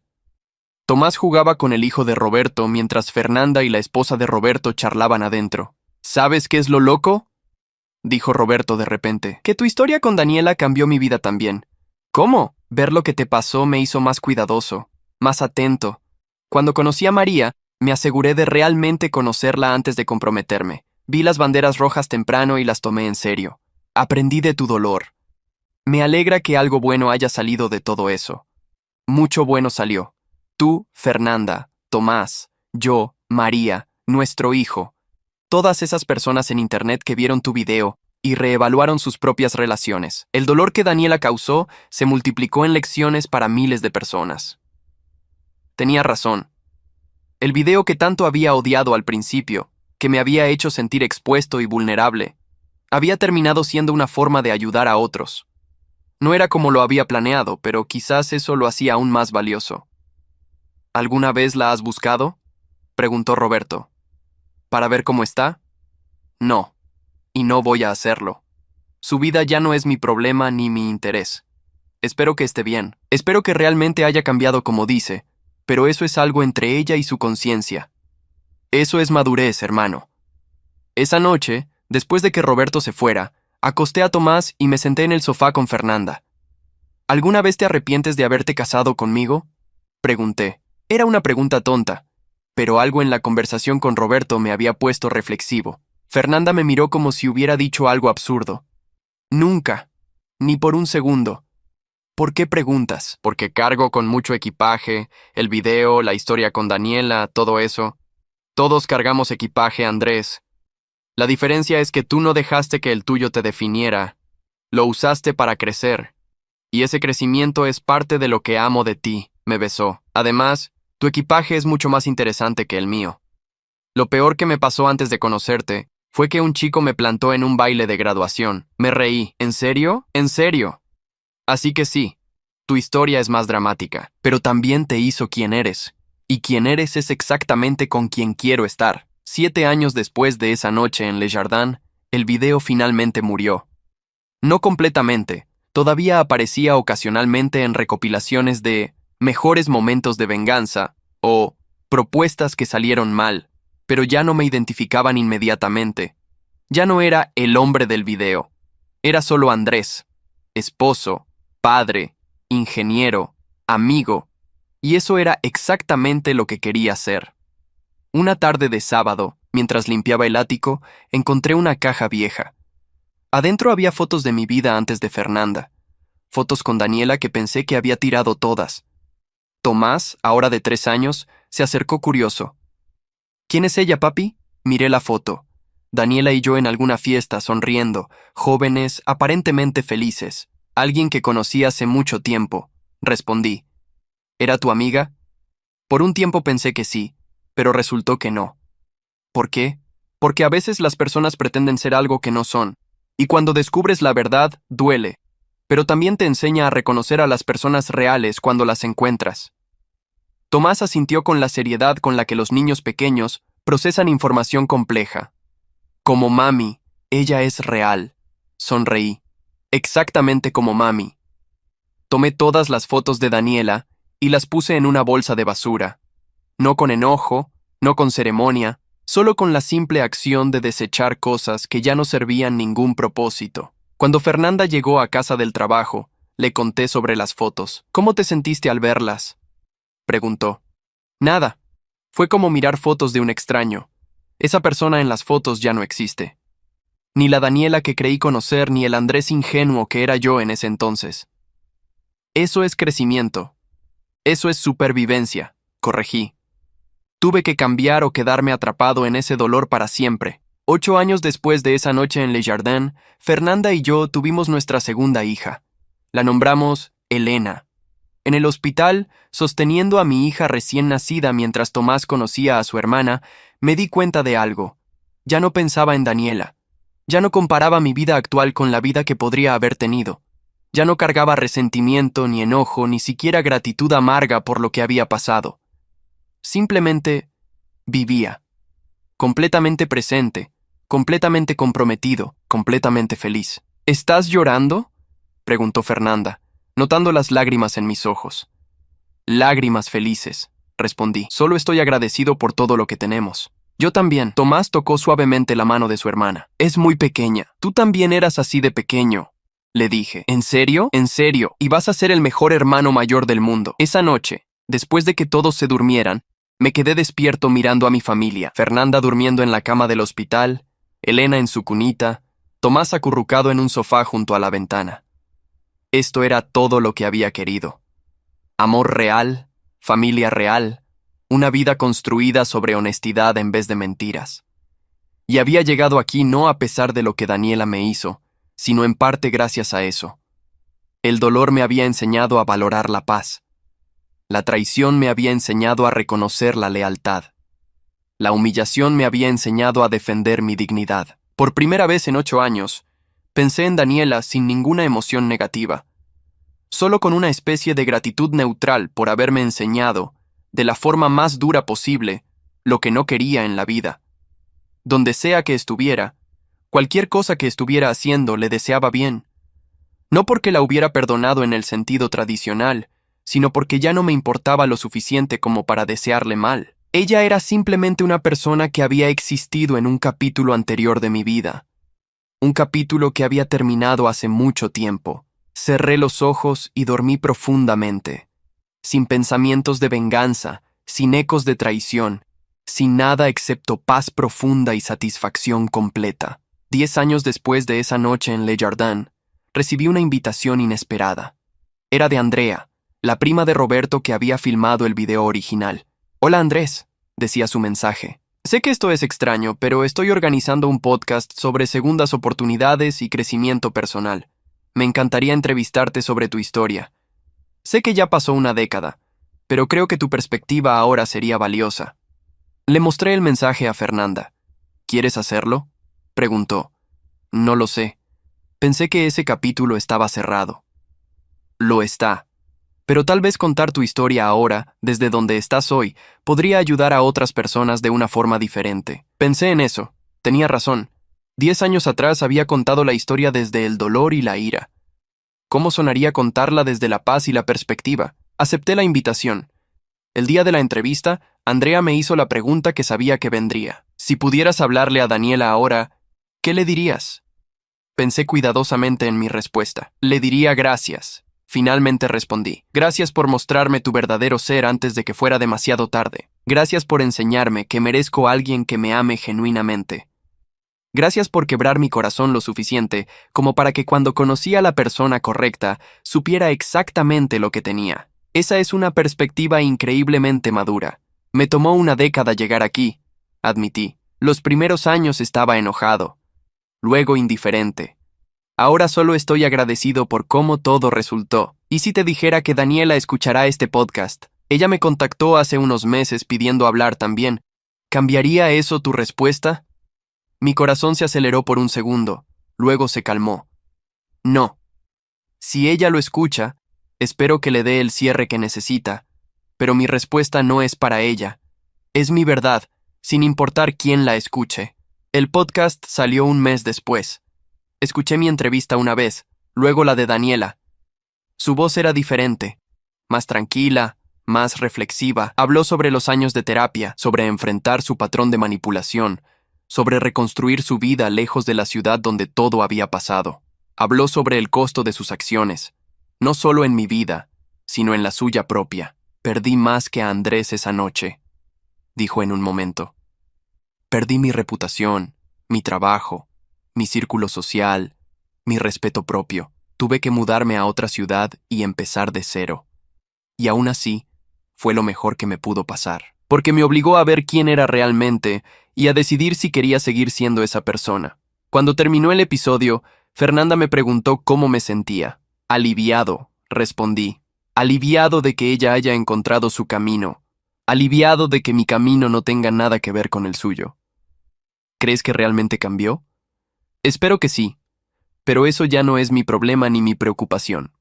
S1: Tomás jugaba con el hijo de Roberto mientras Fernanda y la esposa de Roberto charlaban adentro. ¿Sabes qué es lo loco?, dijo Roberto de repente. Que tu historia con Daniela cambió mi vida también. ¿Cómo? Ver lo que te pasó me hizo más cuidadoso, más atento. Cuando conocí a María, me aseguré de realmente conocerla antes de comprometerme. Vi las banderas rojas temprano y las tomé en serio. Aprendí de tu dolor. Me alegra que algo bueno haya salido de todo eso. Mucho bueno salió. Tú, Fernanda, Tomás, yo, María, nuestro hijo. Todas esas personas en internet que vieron tu video y reevaluaron sus propias relaciones. El dolor que Daniela causó se multiplicó en lecciones para miles de personas. Tenía razón. El video que tanto había odiado al principio, que me había hecho sentir expuesto y vulnerable, había terminado siendo una forma de ayudar a otros. No era como lo había planeado, pero quizás eso lo hacía aún más valioso. ¿Alguna vez la has buscado?, preguntó Roberto. ¿Para ver cómo está? No, y no voy a hacerlo. Su vida ya no es mi problema ni mi interés. Espero que esté bien. Espero que realmente haya cambiado como dice, pero eso es algo entre ella y su conciencia. Eso es madurez, hermano. Esa noche, después de que Roberto se fuera, acosté a Tomás y me senté en el sofá con Fernanda. ¿Alguna vez te arrepientes de haberte casado conmigo?, pregunté. Era una pregunta tonta, pero algo en la conversación con Roberto me había puesto reflexivo. Fernanda me miró como si hubiera dicho algo absurdo. Nunca, ni por un segundo. ¿Por qué preguntas? Porque cargo con mucho equipaje, el video, la historia con Daniela, todo eso. Todos cargamos equipaje, Andrés. La diferencia es que tú no dejaste que el tuyo te definiera. Lo usaste para crecer. Y ese crecimiento es parte de lo que amo de ti, me besó. Además, tu equipaje es mucho más interesante que el mío. Lo peor que me pasó antes de conocerte fue que un chico me plantó en un baile de graduación. Me reí. ¿En serio? ¿En serio? Así que sí, tu historia es más dramática, pero también te hizo quien eres. Y quien eres es exactamente con quien quiero estar. 7 años después de esa noche en Le Jardin, el video finalmente murió. No completamente, todavía aparecía ocasionalmente en recopilaciones de mejores momentos de venganza o propuestas que salieron mal, pero ya no me identificaban inmediatamente. Ya no era el hombre del video. Era solo Andrés, esposo, padre, ingeniero, amigo, y eso era exactamente lo que quería ser. Una tarde de sábado, mientras limpiaba el ático, encontré una caja vieja. Adentro había fotos de mi vida antes de Fernanda, fotos con Daniela que pensé que había tirado todas. Tomás, ahora de 3 años, se acercó curioso. ¿Quién es ella, papi? Miré la foto. Daniela y yo en alguna fiesta, sonriendo, jóvenes, aparentemente felices. Alguien que conocí hace mucho tiempo, respondí. ¿Era tu amiga? Por un tiempo pensé que sí, pero resultó que no. ¿Por qué? Porque a veces las personas pretenden ser algo que no son, y cuando descubres la verdad, duele, pero también te enseña a reconocer a las personas reales cuando las encuentras. Tomás asintió con la seriedad con la que los niños pequeños procesan información compleja. Como mami, ella es real. Sonreí. Exactamente como mami. Tomé todas las fotos de Daniela y las puse en una bolsa de basura. No con enojo, no con ceremonia, solo con la simple acción de desechar cosas que ya no servían ningún propósito. Cuando Fernanda llegó a casa del trabajo, le conté sobre las fotos. ¿Cómo te sentiste al verlas?, preguntó. Nada. Fue como mirar fotos de un extraño. Esa persona en las fotos ya no existe. Ni la Daniela que creí conocer, ni el Andrés ingenuo que era yo en ese entonces. Eso es crecimiento. Eso es supervivencia, corregí. Tuve que cambiar o quedarme atrapado en ese dolor para siempre. 8 años después de esa noche en Le Jardin, Fernanda y yo tuvimos nuestra segunda hija. La nombramos Elena. En el hospital, sosteniendo a mi hija recién nacida mientras Tomás conocía a su hermana, me di cuenta de algo. Ya no pensaba en Daniela. Ya no comparaba mi vida actual con la vida que podría haber tenido. Ya no cargaba resentimiento, ni enojo, ni siquiera gratitud amarga por lo que había pasado. Simplemente vivía. Completamente presente, completamente comprometido, completamente feliz. ¿Estás llorando?, preguntó Fernanda, notando las lágrimas en mis ojos. Lágrimas felices, respondí. Solo estoy agradecido por todo lo que tenemos. Yo también. Tomás tocó suavemente la mano de su hermana. Es muy pequeña. Tú también eras así de pequeño, le dije. ¿En serio? En serio. Y vas a ser el mejor hermano mayor del mundo. Esa noche, después de que todos se durmieran, me quedé despierto mirando a mi familia. Fernanda durmiendo en la cama del hospital, Elena en su cunita, Tomás acurrucado en un sofá junto a la ventana. Esto era todo lo que había querido. Amor real, familia real, una vida construida sobre honestidad en vez de mentiras. Y había llegado aquí no a pesar de lo que Daniela me hizo, sino en parte gracias a eso. El dolor me había enseñado a valorar la paz. La traición me había enseñado a reconocer la lealtad. La humillación me había enseñado a defender mi dignidad. Por primera vez en 8 años, pensé en Daniela sin ninguna emoción negativa, solo con una especie de gratitud neutral por haberme enseñado, de la forma más dura posible, lo que no quería en la vida. Donde sea que estuviera, cualquier cosa que estuviera haciendo le deseaba bien. No porque la hubiera perdonado en el sentido tradicional, sino porque ya no me importaba lo suficiente como para desearle mal. Ella era simplemente una persona que había existido en un capítulo anterior de mi vida. Un capítulo que había terminado hace mucho tiempo. Cerré los ojos y dormí profundamente, sin pensamientos de venganza, sin ecos de traición, sin nada excepto paz profunda y satisfacción completa. 10 años después de esa noche en Le Jardin, recibí una invitación inesperada. Era de Andrea, la prima de Roberto que había filmado el video original. «Hola Andrés», decía su mensaje. «Sé que esto es extraño, pero estoy organizando un podcast sobre segundas oportunidades y crecimiento personal. Me encantaría entrevistarte sobre tu historia. Sé que ya pasó una década, pero creo que tu perspectiva ahora sería valiosa». Le mostré el mensaje a Fernanda. «¿Quieres hacerlo?», preguntó. «No lo sé. Pensé que ese capítulo estaba cerrado». «Lo está. Pero tal vez contar tu historia ahora, desde donde estás hoy, podría ayudar a otras personas de una forma diferente». Pensé en eso. Tenía razón. 10 años atrás había contado la historia desde el dolor y la ira. ¿Cómo sonaría contarla desde la paz y la perspectiva? Acepté la invitación. El día de la entrevista, Andrea me hizo la pregunta que sabía que vendría. Si pudieras hablarle a Daniela ahora, ¿qué le dirías? Pensé cuidadosamente en mi respuesta. Le diría gracias. Finalmente respondí. Gracias por mostrarme tu verdadero ser antes de que fuera demasiado tarde. Gracias por enseñarme que merezco a alguien que me ame genuinamente. Gracias por quebrar mi corazón lo suficiente como para que cuando conocí a la persona correcta, supiera exactamente lo que tenía. Esa es una perspectiva increíblemente madura. Me tomó una década llegar aquí, admití. Los primeros años estaba enojado, luego indiferente. Ahora solo estoy agradecido por cómo todo resultó. ¿Y si te dijera que Daniela escuchará este podcast? Ella me contactó hace unos meses pidiendo hablar también. ¿Cambiaría eso tu respuesta? Mi corazón se aceleró por un segundo, luego se calmó. No. Si ella lo escucha, espero que le dé el cierre que necesita, pero mi respuesta no es para ella. Es mi verdad, sin importar quién la escuche. El podcast salió un mes después. Escuché mi entrevista una vez, luego la de Daniela. Su voz era diferente, más tranquila, más reflexiva. Habló sobre los años de terapia, sobre enfrentar su patrón de manipulación, sobre reconstruir su vida lejos de la ciudad donde todo había pasado. Habló sobre el costo de sus acciones, no solo en mi vida, sino en la suya propia. Perdí más que a Andrés esa noche, dijo en un momento. Perdí mi reputación, mi trabajo, mi círculo social, mi respeto propio. Tuve que mudarme a otra ciudad y empezar de cero. Y aún así, Fue lo mejor que me pudo pasar, porque me obligó a ver quién era realmente y a decidir si quería seguir siendo esa persona. Cuando terminó el episodio, Fernanda me preguntó cómo me sentía. Aliviado, respondí. Aliviado de que ella haya encontrado su camino. Aliviado de que mi camino no tenga nada que ver con el suyo. ¿Crees que realmente cambió? Espero que sí, pero eso ya no es mi problema ni mi preocupación.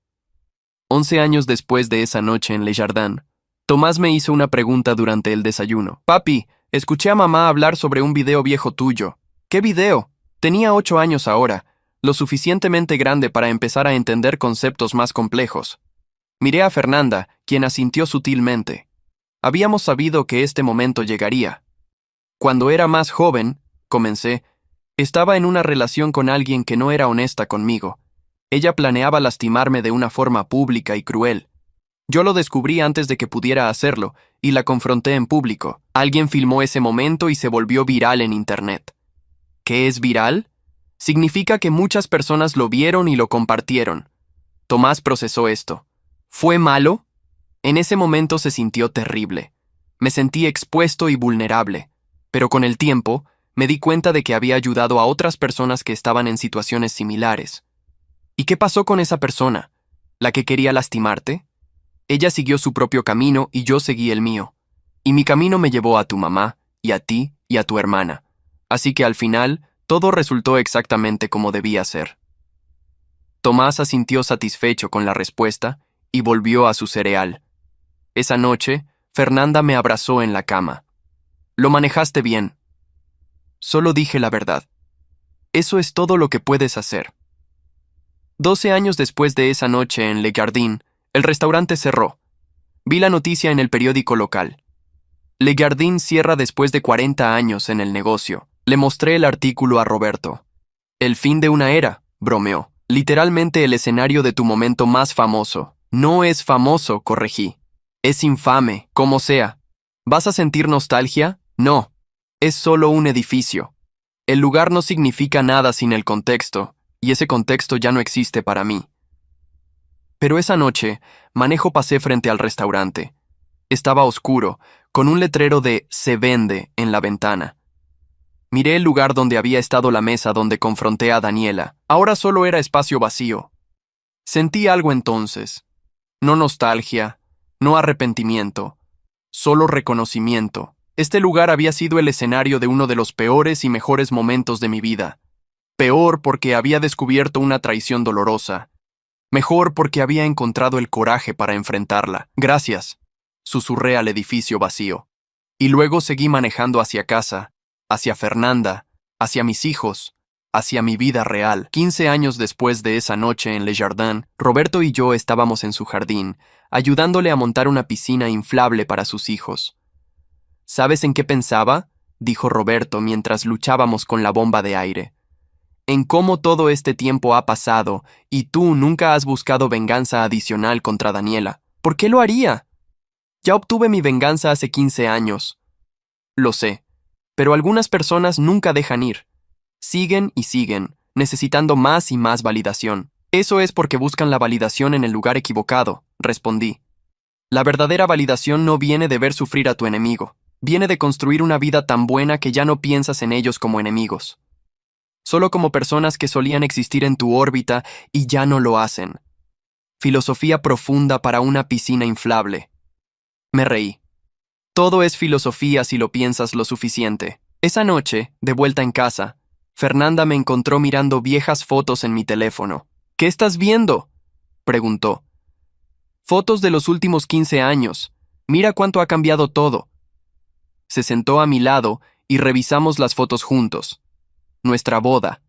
S1: 11 años después de esa noche en Le Jardin, Tomás me hizo una pregunta durante el desayuno. Papi, escuché a mamá hablar sobre un video viejo tuyo. ¿Qué video? Tenía 8 años ahora, lo suficientemente grande para empezar a entender conceptos más complejos. Miré a Fernanda, quien asintió sutilmente. Habíamos sabido que este momento llegaría. Cuando era más joven, comencé, estaba en una relación con alguien que no era honesta conmigo. Ella planeaba lastimarme de una forma pública y cruel. Yo lo descubrí antes de que pudiera hacerlo, y la confronté en público. Alguien filmó ese momento y se volvió viral en Internet. ¿Qué es viral? Significa que muchas personas lo vieron y lo compartieron. Tomás procesó esto. ¿Fue malo? En ese momento se sintió terrible. Me sentí expuesto y vulnerable, pero con el tiempo me di cuenta de que había ayudado a otras personas que estaban en situaciones similares. ¿Y qué pasó con esa persona? ¿La que quería lastimarte? Ella siguió su propio camino y yo seguí el mío. Y mi camino me llevó a tu mamá, y a ti, y a tu hermana. Así que al final, todo resultó exactamente como debía ser. Tomás asintió satisfecho con la respuesta y volvió a su cereal. Esa noche, Fernanda me abrazó en la cama. Lo manejaste bien. Solo dije la verdad. Eso es todo lo que puedes hacer. 12 años después de esa noche en Le Jardin, el restaurante cerró. Vi la noticia en el periódico local. Le Jardin cierra después de 40 años en el negocio. Le mostré el artículo a Roberto. El fin de una era, bromeó. Literalmente el escenario de tu momento más famoso. No es famoso, corregí. Es infame, como sea. ¿Vas a sentir nostalgia? No. Es solo un edificio. El lugar no significa nada sin el contexto, y ese contexto ya no existe para mí. Pero esa noche, pasé frente al restaurante. Estaba oscuro, con un letrero de "Se vende" en la ventana. Miré el lugar donde había estado la mesa donde confronté a Daniela. Ahora solo era espacio vacío. Sentí algo entonces. No nostalgia, no arrepentimiento, solo reconocimiento. Este lugar había sido el escenario de uno de los peores y mejores momentos de mi vida. Peor porque había descubierto una traición dolorosa. Mejor porque había encontrado el coraje para enfrentarla. Gracias, susurré al edificio vacío. Y luego seguí manejando hacia casa, hacia Fernanda, hacia mis hijos, hacia mi vida real. 15 años después de esa noche en Le Jardin, Roberto y yo estábamos en su jardín, ayudándole a montar una piscina inflable para sus hijos. ¿Sabes en qué pensaba?, dijo Roberto mientras luchábamos con la bomba de aire. En cómo todo este tiempo ha pasado y tú nunca has buscado venganza adicional contra Daniela. ¿Por qué lo haría? Ya obtuve mi venganza hace 15 años. Lo sé, pero algunas personas nunca dejan ir. Siguen y siguen, necesitando más y más validación. Eso es porque buscan la validación en el lugar equivocado, respondí. La verdadera validación no viene de ver sufrir a tu enemigo. Viene de construir una vida tan buena que ya no piensas en ellos como enemigos. Solo como personas que solían existir en tu órbita y ya no lo hacen. Filosofía profunda para una piscina inflable. Me reí. Todo es filosofía si lo piensas lo suficiente. Esa noche, de vuelta en casa, Fernanda me encontró mirando viejas fotos en mi teléfono. ¿Qué estás viendo?, preguntó. Fotos de los últimos 15 años. Mira cuánto ha cambiado todo. Se sentó a mi lado y revisamos las fotos juntos. Nuestra boda,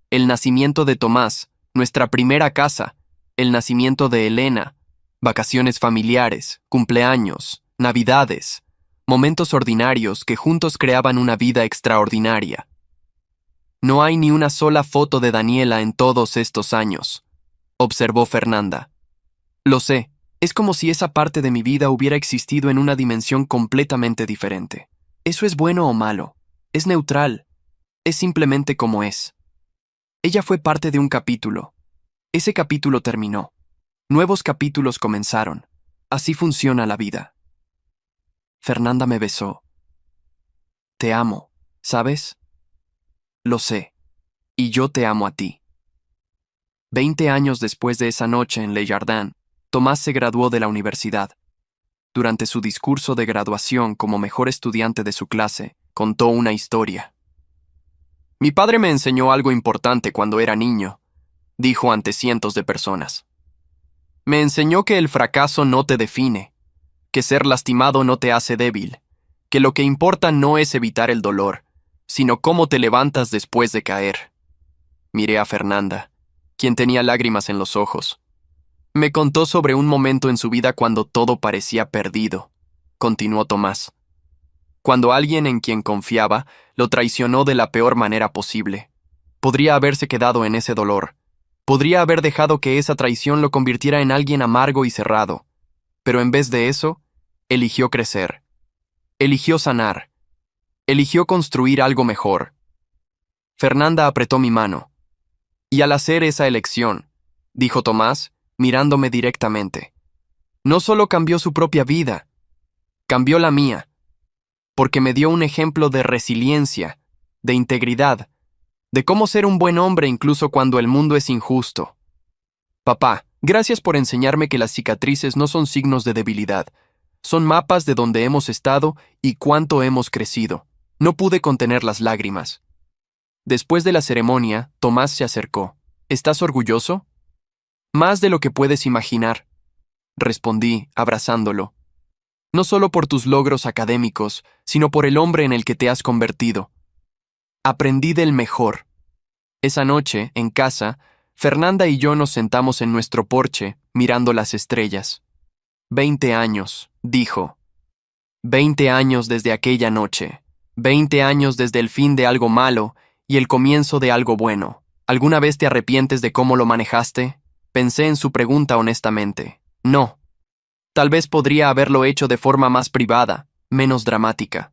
S1: el nacimiento de Tomás, nuestra primera casa, el nacimiento de Elena, vacaciones familiares, cumpleaños, navidades, momentos ordinarios que juntos creaban una vida extraordinaria. No hay ni una sola foto de Daniela en todos estos años, observó Fernanda. Lo sé, es como si esa parte de mi vida hubiera existido en una dimensión completamente diferente. ¿Eso es bueno o malo? Es neutral. Es simplemente como es. Ella fue parte de un capítulo. Ese capítulo terminó. Nuevos capítulos comenzaron. Así funciona la vida. Fernanda me besó. Te amo, ¿sabes? Lo sé. Y yo te amo a ti. 20 años después de esa noche en Le Jardin, Tomás se graduó de la universidad. Durante su discurso de graduación como mejor estudiante de su clase, contó una historia. Mi padre me enseñó algo importante cuando era niño, dijo ante cientos de personas. Me enseñó que el fracaso no te define, que ser lastimado no te hace débil, que lo que importa no es evitar el dolor, sino cómo te levantas después de caer. Miré a Fernanda, quien tenía lágrimas en los ojos. Me contó sobre un momento en su vida cuando todo parecía perdido, continuó Tomás. Cuando alguien en quien confiaba lo traicionó de la peor manera posible. Podría haberse quedado en ese dolor. Podría haber dejado que esa traición lo convirtiera en alguien amargo y cerrado. Pero en vez de eso, eligió crecer. Eligió sanar. Eligió construir algo mejor. Fernanda apretó mi mano. Y al hacer esa elección, dijo Tomás, mirándome directamente, no solo cambió su propia vida, cambió la mía, porque me dio un ejemplo de resiliencia, de integridad, de cómo ser un buen hombre incluso cuando el mundo es injusto. Papá, gracias por enseñarme que las cicatrices no son signos de debilidad, son mapas de donde hemos estado y cuánto hemos crecido. No pude contener las lágrimas. Después de la ceremonia, Tomás se acercó. ¿Estás orgulloso? Más de lo que puedes imaginar, respondí, abrazándolo. No solo por tus logros académicos, sino por el hombre en el que te has convertido. Aprendí del mejor. Esa noche, en casa, Fernanda y yo nos sentamos en nuestro porche, mirando las estrellas. 20 años, dijo. 20 años desde aquella noche. 20 años desde el fin de algo malo y el comienzo de algo bueno. ¿Alguna vez te arrepientes de cómo lo manejaste? Pensé en su pregunta honestamente. No. Tal vez podría haberlo hecho de forma más privada, menos dramática.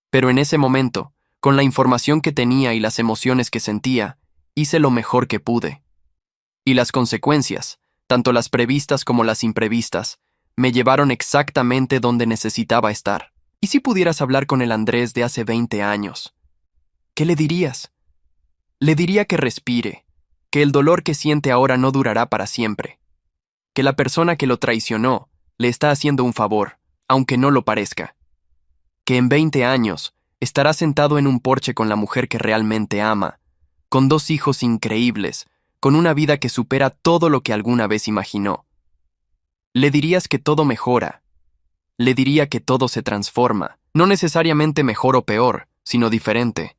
S1: Pero en ese momento, con la información que tenía y las emociones que sentía, hice lo mejor que pude. Y las consecuencias, tanto las previstas como las imprevistas, me llevaron exactamente donde necesitaba estar. ¿Y si pudieras hablar con el Andrés de hace 20 años? ¿Qué le dirías? Le diría que respire, que el dolor que siente ahora no durará para siempre, que la persona que lo traicionó le está haciendo un favor, aunque no lo parezca, que en 20 años estará sentado en un porche con la mujer que realmente ama, con 2 hijos increíbles, con una vida que supera todo lo que alguna vez imaginó. Le dirías que todo mejora, le diría que todo se transforma, no necesariamente mejor o peor, sino diferente.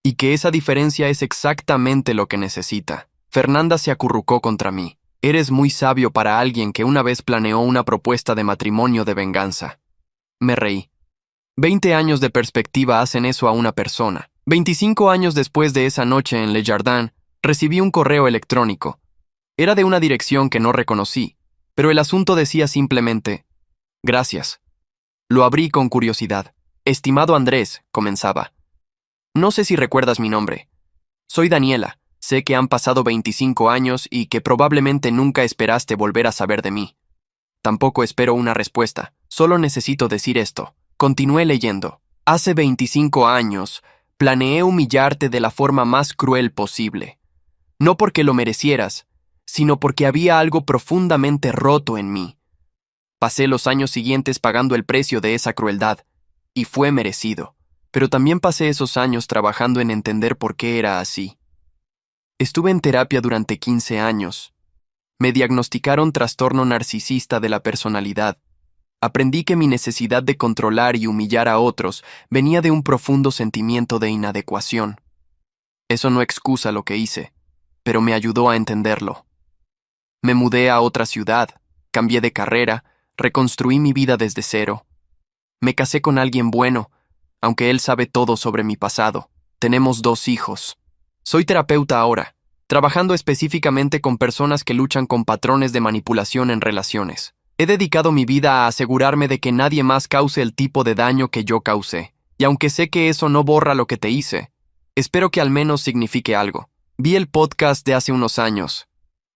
S1: Y que esa diferencia es exactamente lo que necesita. Fernanda se acurrucó contra mí. Eres muy sabio para alguien que una vez planeó una propuesta de matrimonio de venganza. Me reí. 20 años de perspectiva hacen eso a una persona. 25 años después de esa noche en Le Jardin, recibí un correo electrónico. Era de una dirección que no reconocí, pero el asunto decía simplemente, gracias. Lo abrí con curiosidad. Estimado Andrés, comenzaba. No sé si recuerdas mi nombre. Soy Daniela. Sé que han pasado 25 años y que probablemente nunca esperaste volver a saber de mí. Tampoco espero una respuesta. Solo necesito decir esto. Continué leyendo. Hace 25 años, planeé humillarte de la forma más cruel posible. No porque lo merecieras, sino porque había algo profundamente roto en mí. Pasé los años siguientes pagando el precio de esa crueldad, y fue merecido. Pero también pasé esos años trabajando en entender por qué era así. Estuve en terapia durante 15 años. Me diagnosticaron trastorno narcisista de la personalidad. Aprendí que mi necesidad de controlar y humillar a otros venía de un profundo sentimiento de inadecuación. Eso no excusa lo que hice, pero me ayudó a entenderlo. Me mudé a otra ciudad, cambié de carrera, reconstruí mi vida desde cero. Me casé con alguien bueno, aunque él sabe todo sobre mi pasado. Tenemos 2 hijos. Soy terapeuta ahora, trabajando específicamente con personas que luchan con patrones de manipulación en relaciones. He dedicado mi vida a asegurarme de que nadie más cause el tipo de daño que yo causé. Y aunque sé que eso no borra lo que te hice, espero que al menos signifique algo. Vi el podcast de hace unos años.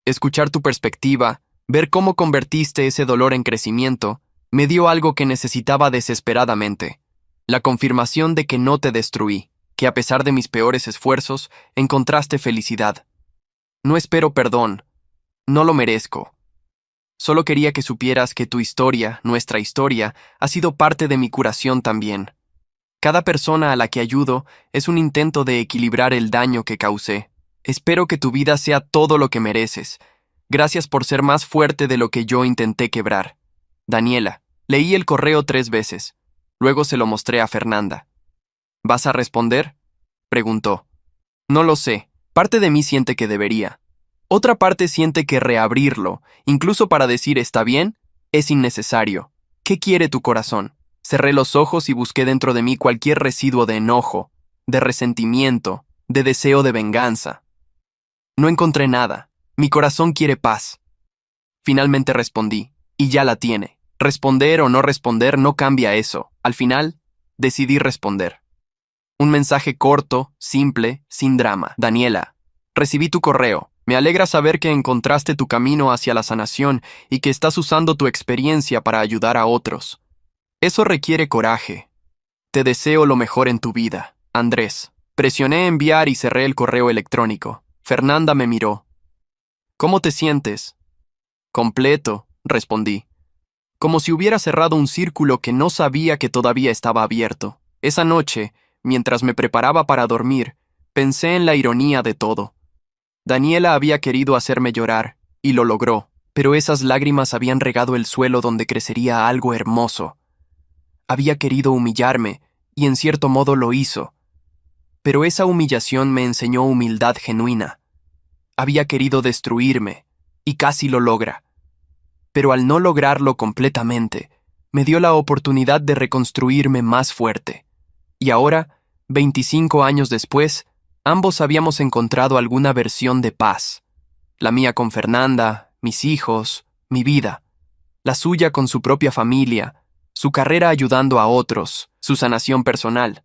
S1: Escuchar tu perspectiva, ver cómo convertiste ese dolor en crecimiento, Me dio algo que necesitaba desesperadamente, la confirmación de que no te destruí, que a pesar de mis peores esfuerzos, encontraste felicidad. No espero perdón, no lo merezco. Solo quería que supieras que tu historia, nuestra historia, ha sido parte de mi curación también. Cada persona a la que ayudo es un intento de equilibrar el daño que causé. Espero que tu vida sea todo lo que mereces. Gracias por ser más fuerte de lo que yo intenté quebrar. Daniela, leí el correo 3 veces. Luego se lo mostré a Fernanda. ¿Vas a responder?, preguntó. No lo sé. Parte de mí siente que debería. Otra parte siente que reabrirlo, incluso para decir está bien, es innecesario. ¿Qué quiere tu corazón? Cerré los ojos y busqué dentro de mí cualquier residuo de enojo, de resentimiento, de deseo de venganza. No encontré nada. Mi corazón quiere paz. Finalmente respondí, y ya la tiene. Responder o no responder no cambia eso. Al final, decidí responder. Un mensaje corto, simple, sin drama. Daniela, recibí tu correo. Me alegra saber que encontraste tu camino hacia la sanación y que estás usando tu experiencia para ayudar a otros. Eso requiere coraje. Te deseo lo mejor en tu vida, Andrés. Presioné enviar y cerré el correo electrónico. Fernanda me miró. ¿Cómo te sientes? Completo, respondí. Como si hubiera cerrado un círculo que no sabía que todavía estaba abierto. Esa noche, mientras me preparaba para dormir, pensé en la ironía de todo. Daniela había querido hacerme llorar, y lo logró, pero esas lágrimas habían regado el suelo donde crecería algo hermoso. Había querido humillarme, y en cierto modo lo hizo. Pero esa humillación me enseñó humildad genuina. Había querido destruirme, y casi lo logra. Pero al no lograrlo completamente, me dio la oportunidad de reconstruirme más fuerte. Y ahora, 25 años después, ambos habíamos encontrado alguna versión de paz. La mía con Fernanda, mis hijos, mi vida. La suya con su propia familia, su carrera ayudando a otros, su sanación personal.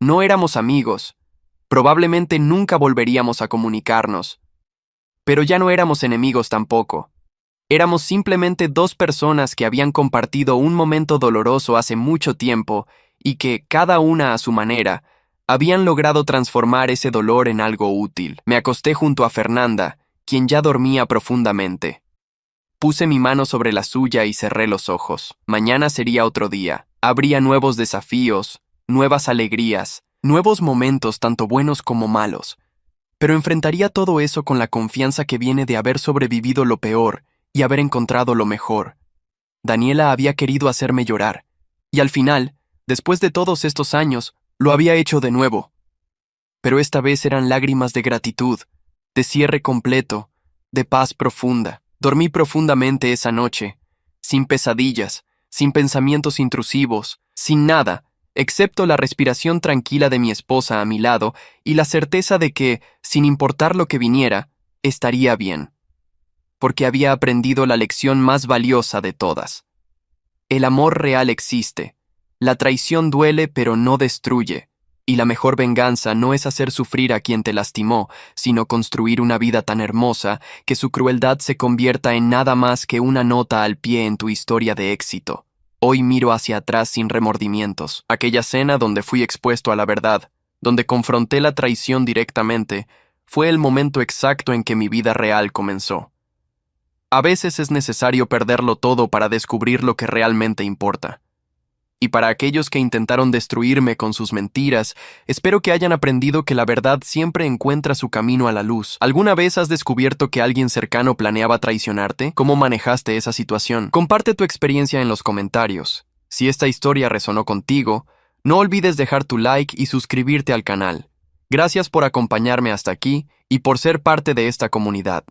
S1: No éramos amigos. Probablemente nunca volveríamos a comunicarnos. Pero ya no éramos enemigos tampoco. Éramos simplemente dos personas que habían compartido un momento doloroso hace mucho tiempo y que, cada una a su manera, habían logrado transformar ese dolor en algo útil. Me acosté junto a Fernanda, quien ya dormía profundamente. Puse mi mano sobre la suya y cerré los ojos. Mañana sería otro día. Habría nuevos desafíos, nuevas alegrías, nuevos momentos tanto buenos como malos. Pero enfrentaría todo eso con la confianza que viene de haber sobrevivido lo peor y haber encontrado lo mejor. Daniela había querido hacerme llorar, y al final, después de todos estos años, lo había hecho de nuevo. Pero esta vez eran lágrimas de gratitud, de cierre completo, de paz profunda. Dormí profundamente esa noche, sin pesadillas, sin pensamientos intrusivos, sin nada, excepto la respiración tranquila de mi esposa a mi lado y la certeza de que, sin importar lo que viniera, estaría bien. Porque había aprendido la lección más valiosa de todas. El amor real existe. La traición duele pero no destruye. Y la mejor venganza no es hacer sufrir a quien te lastimó, sino construir una vida tan hermosa que su crueldad se convierta en nada más que una nota al pie en tu historia de éxito. Hoy miro hacia atrás sin remordimientos. Aquella cena donde fui expuesto a la verdad, donde confronté la traición directamente, fue el momento exacto en que mi vida real comenzó. A veces es necesario perderlo todo para descubrir lo que realmente importa. Y para aquellos que intentaron destruirme con sus mentiras, espero que hayan aprendido que la verdad siempre encuentra su camino a la luz. ¿Alguna vez has descubierto que alguien cercano planeaba traicionarte? ¿Cómo manejaste esa situación? Comparte tu experiencia en los comentarios. Si esta historia resonó contigo, no olvides dejar tu like y suscribirte al canal. Gracias por acompañarme hasta aquí y por ser parte de esta comunidad.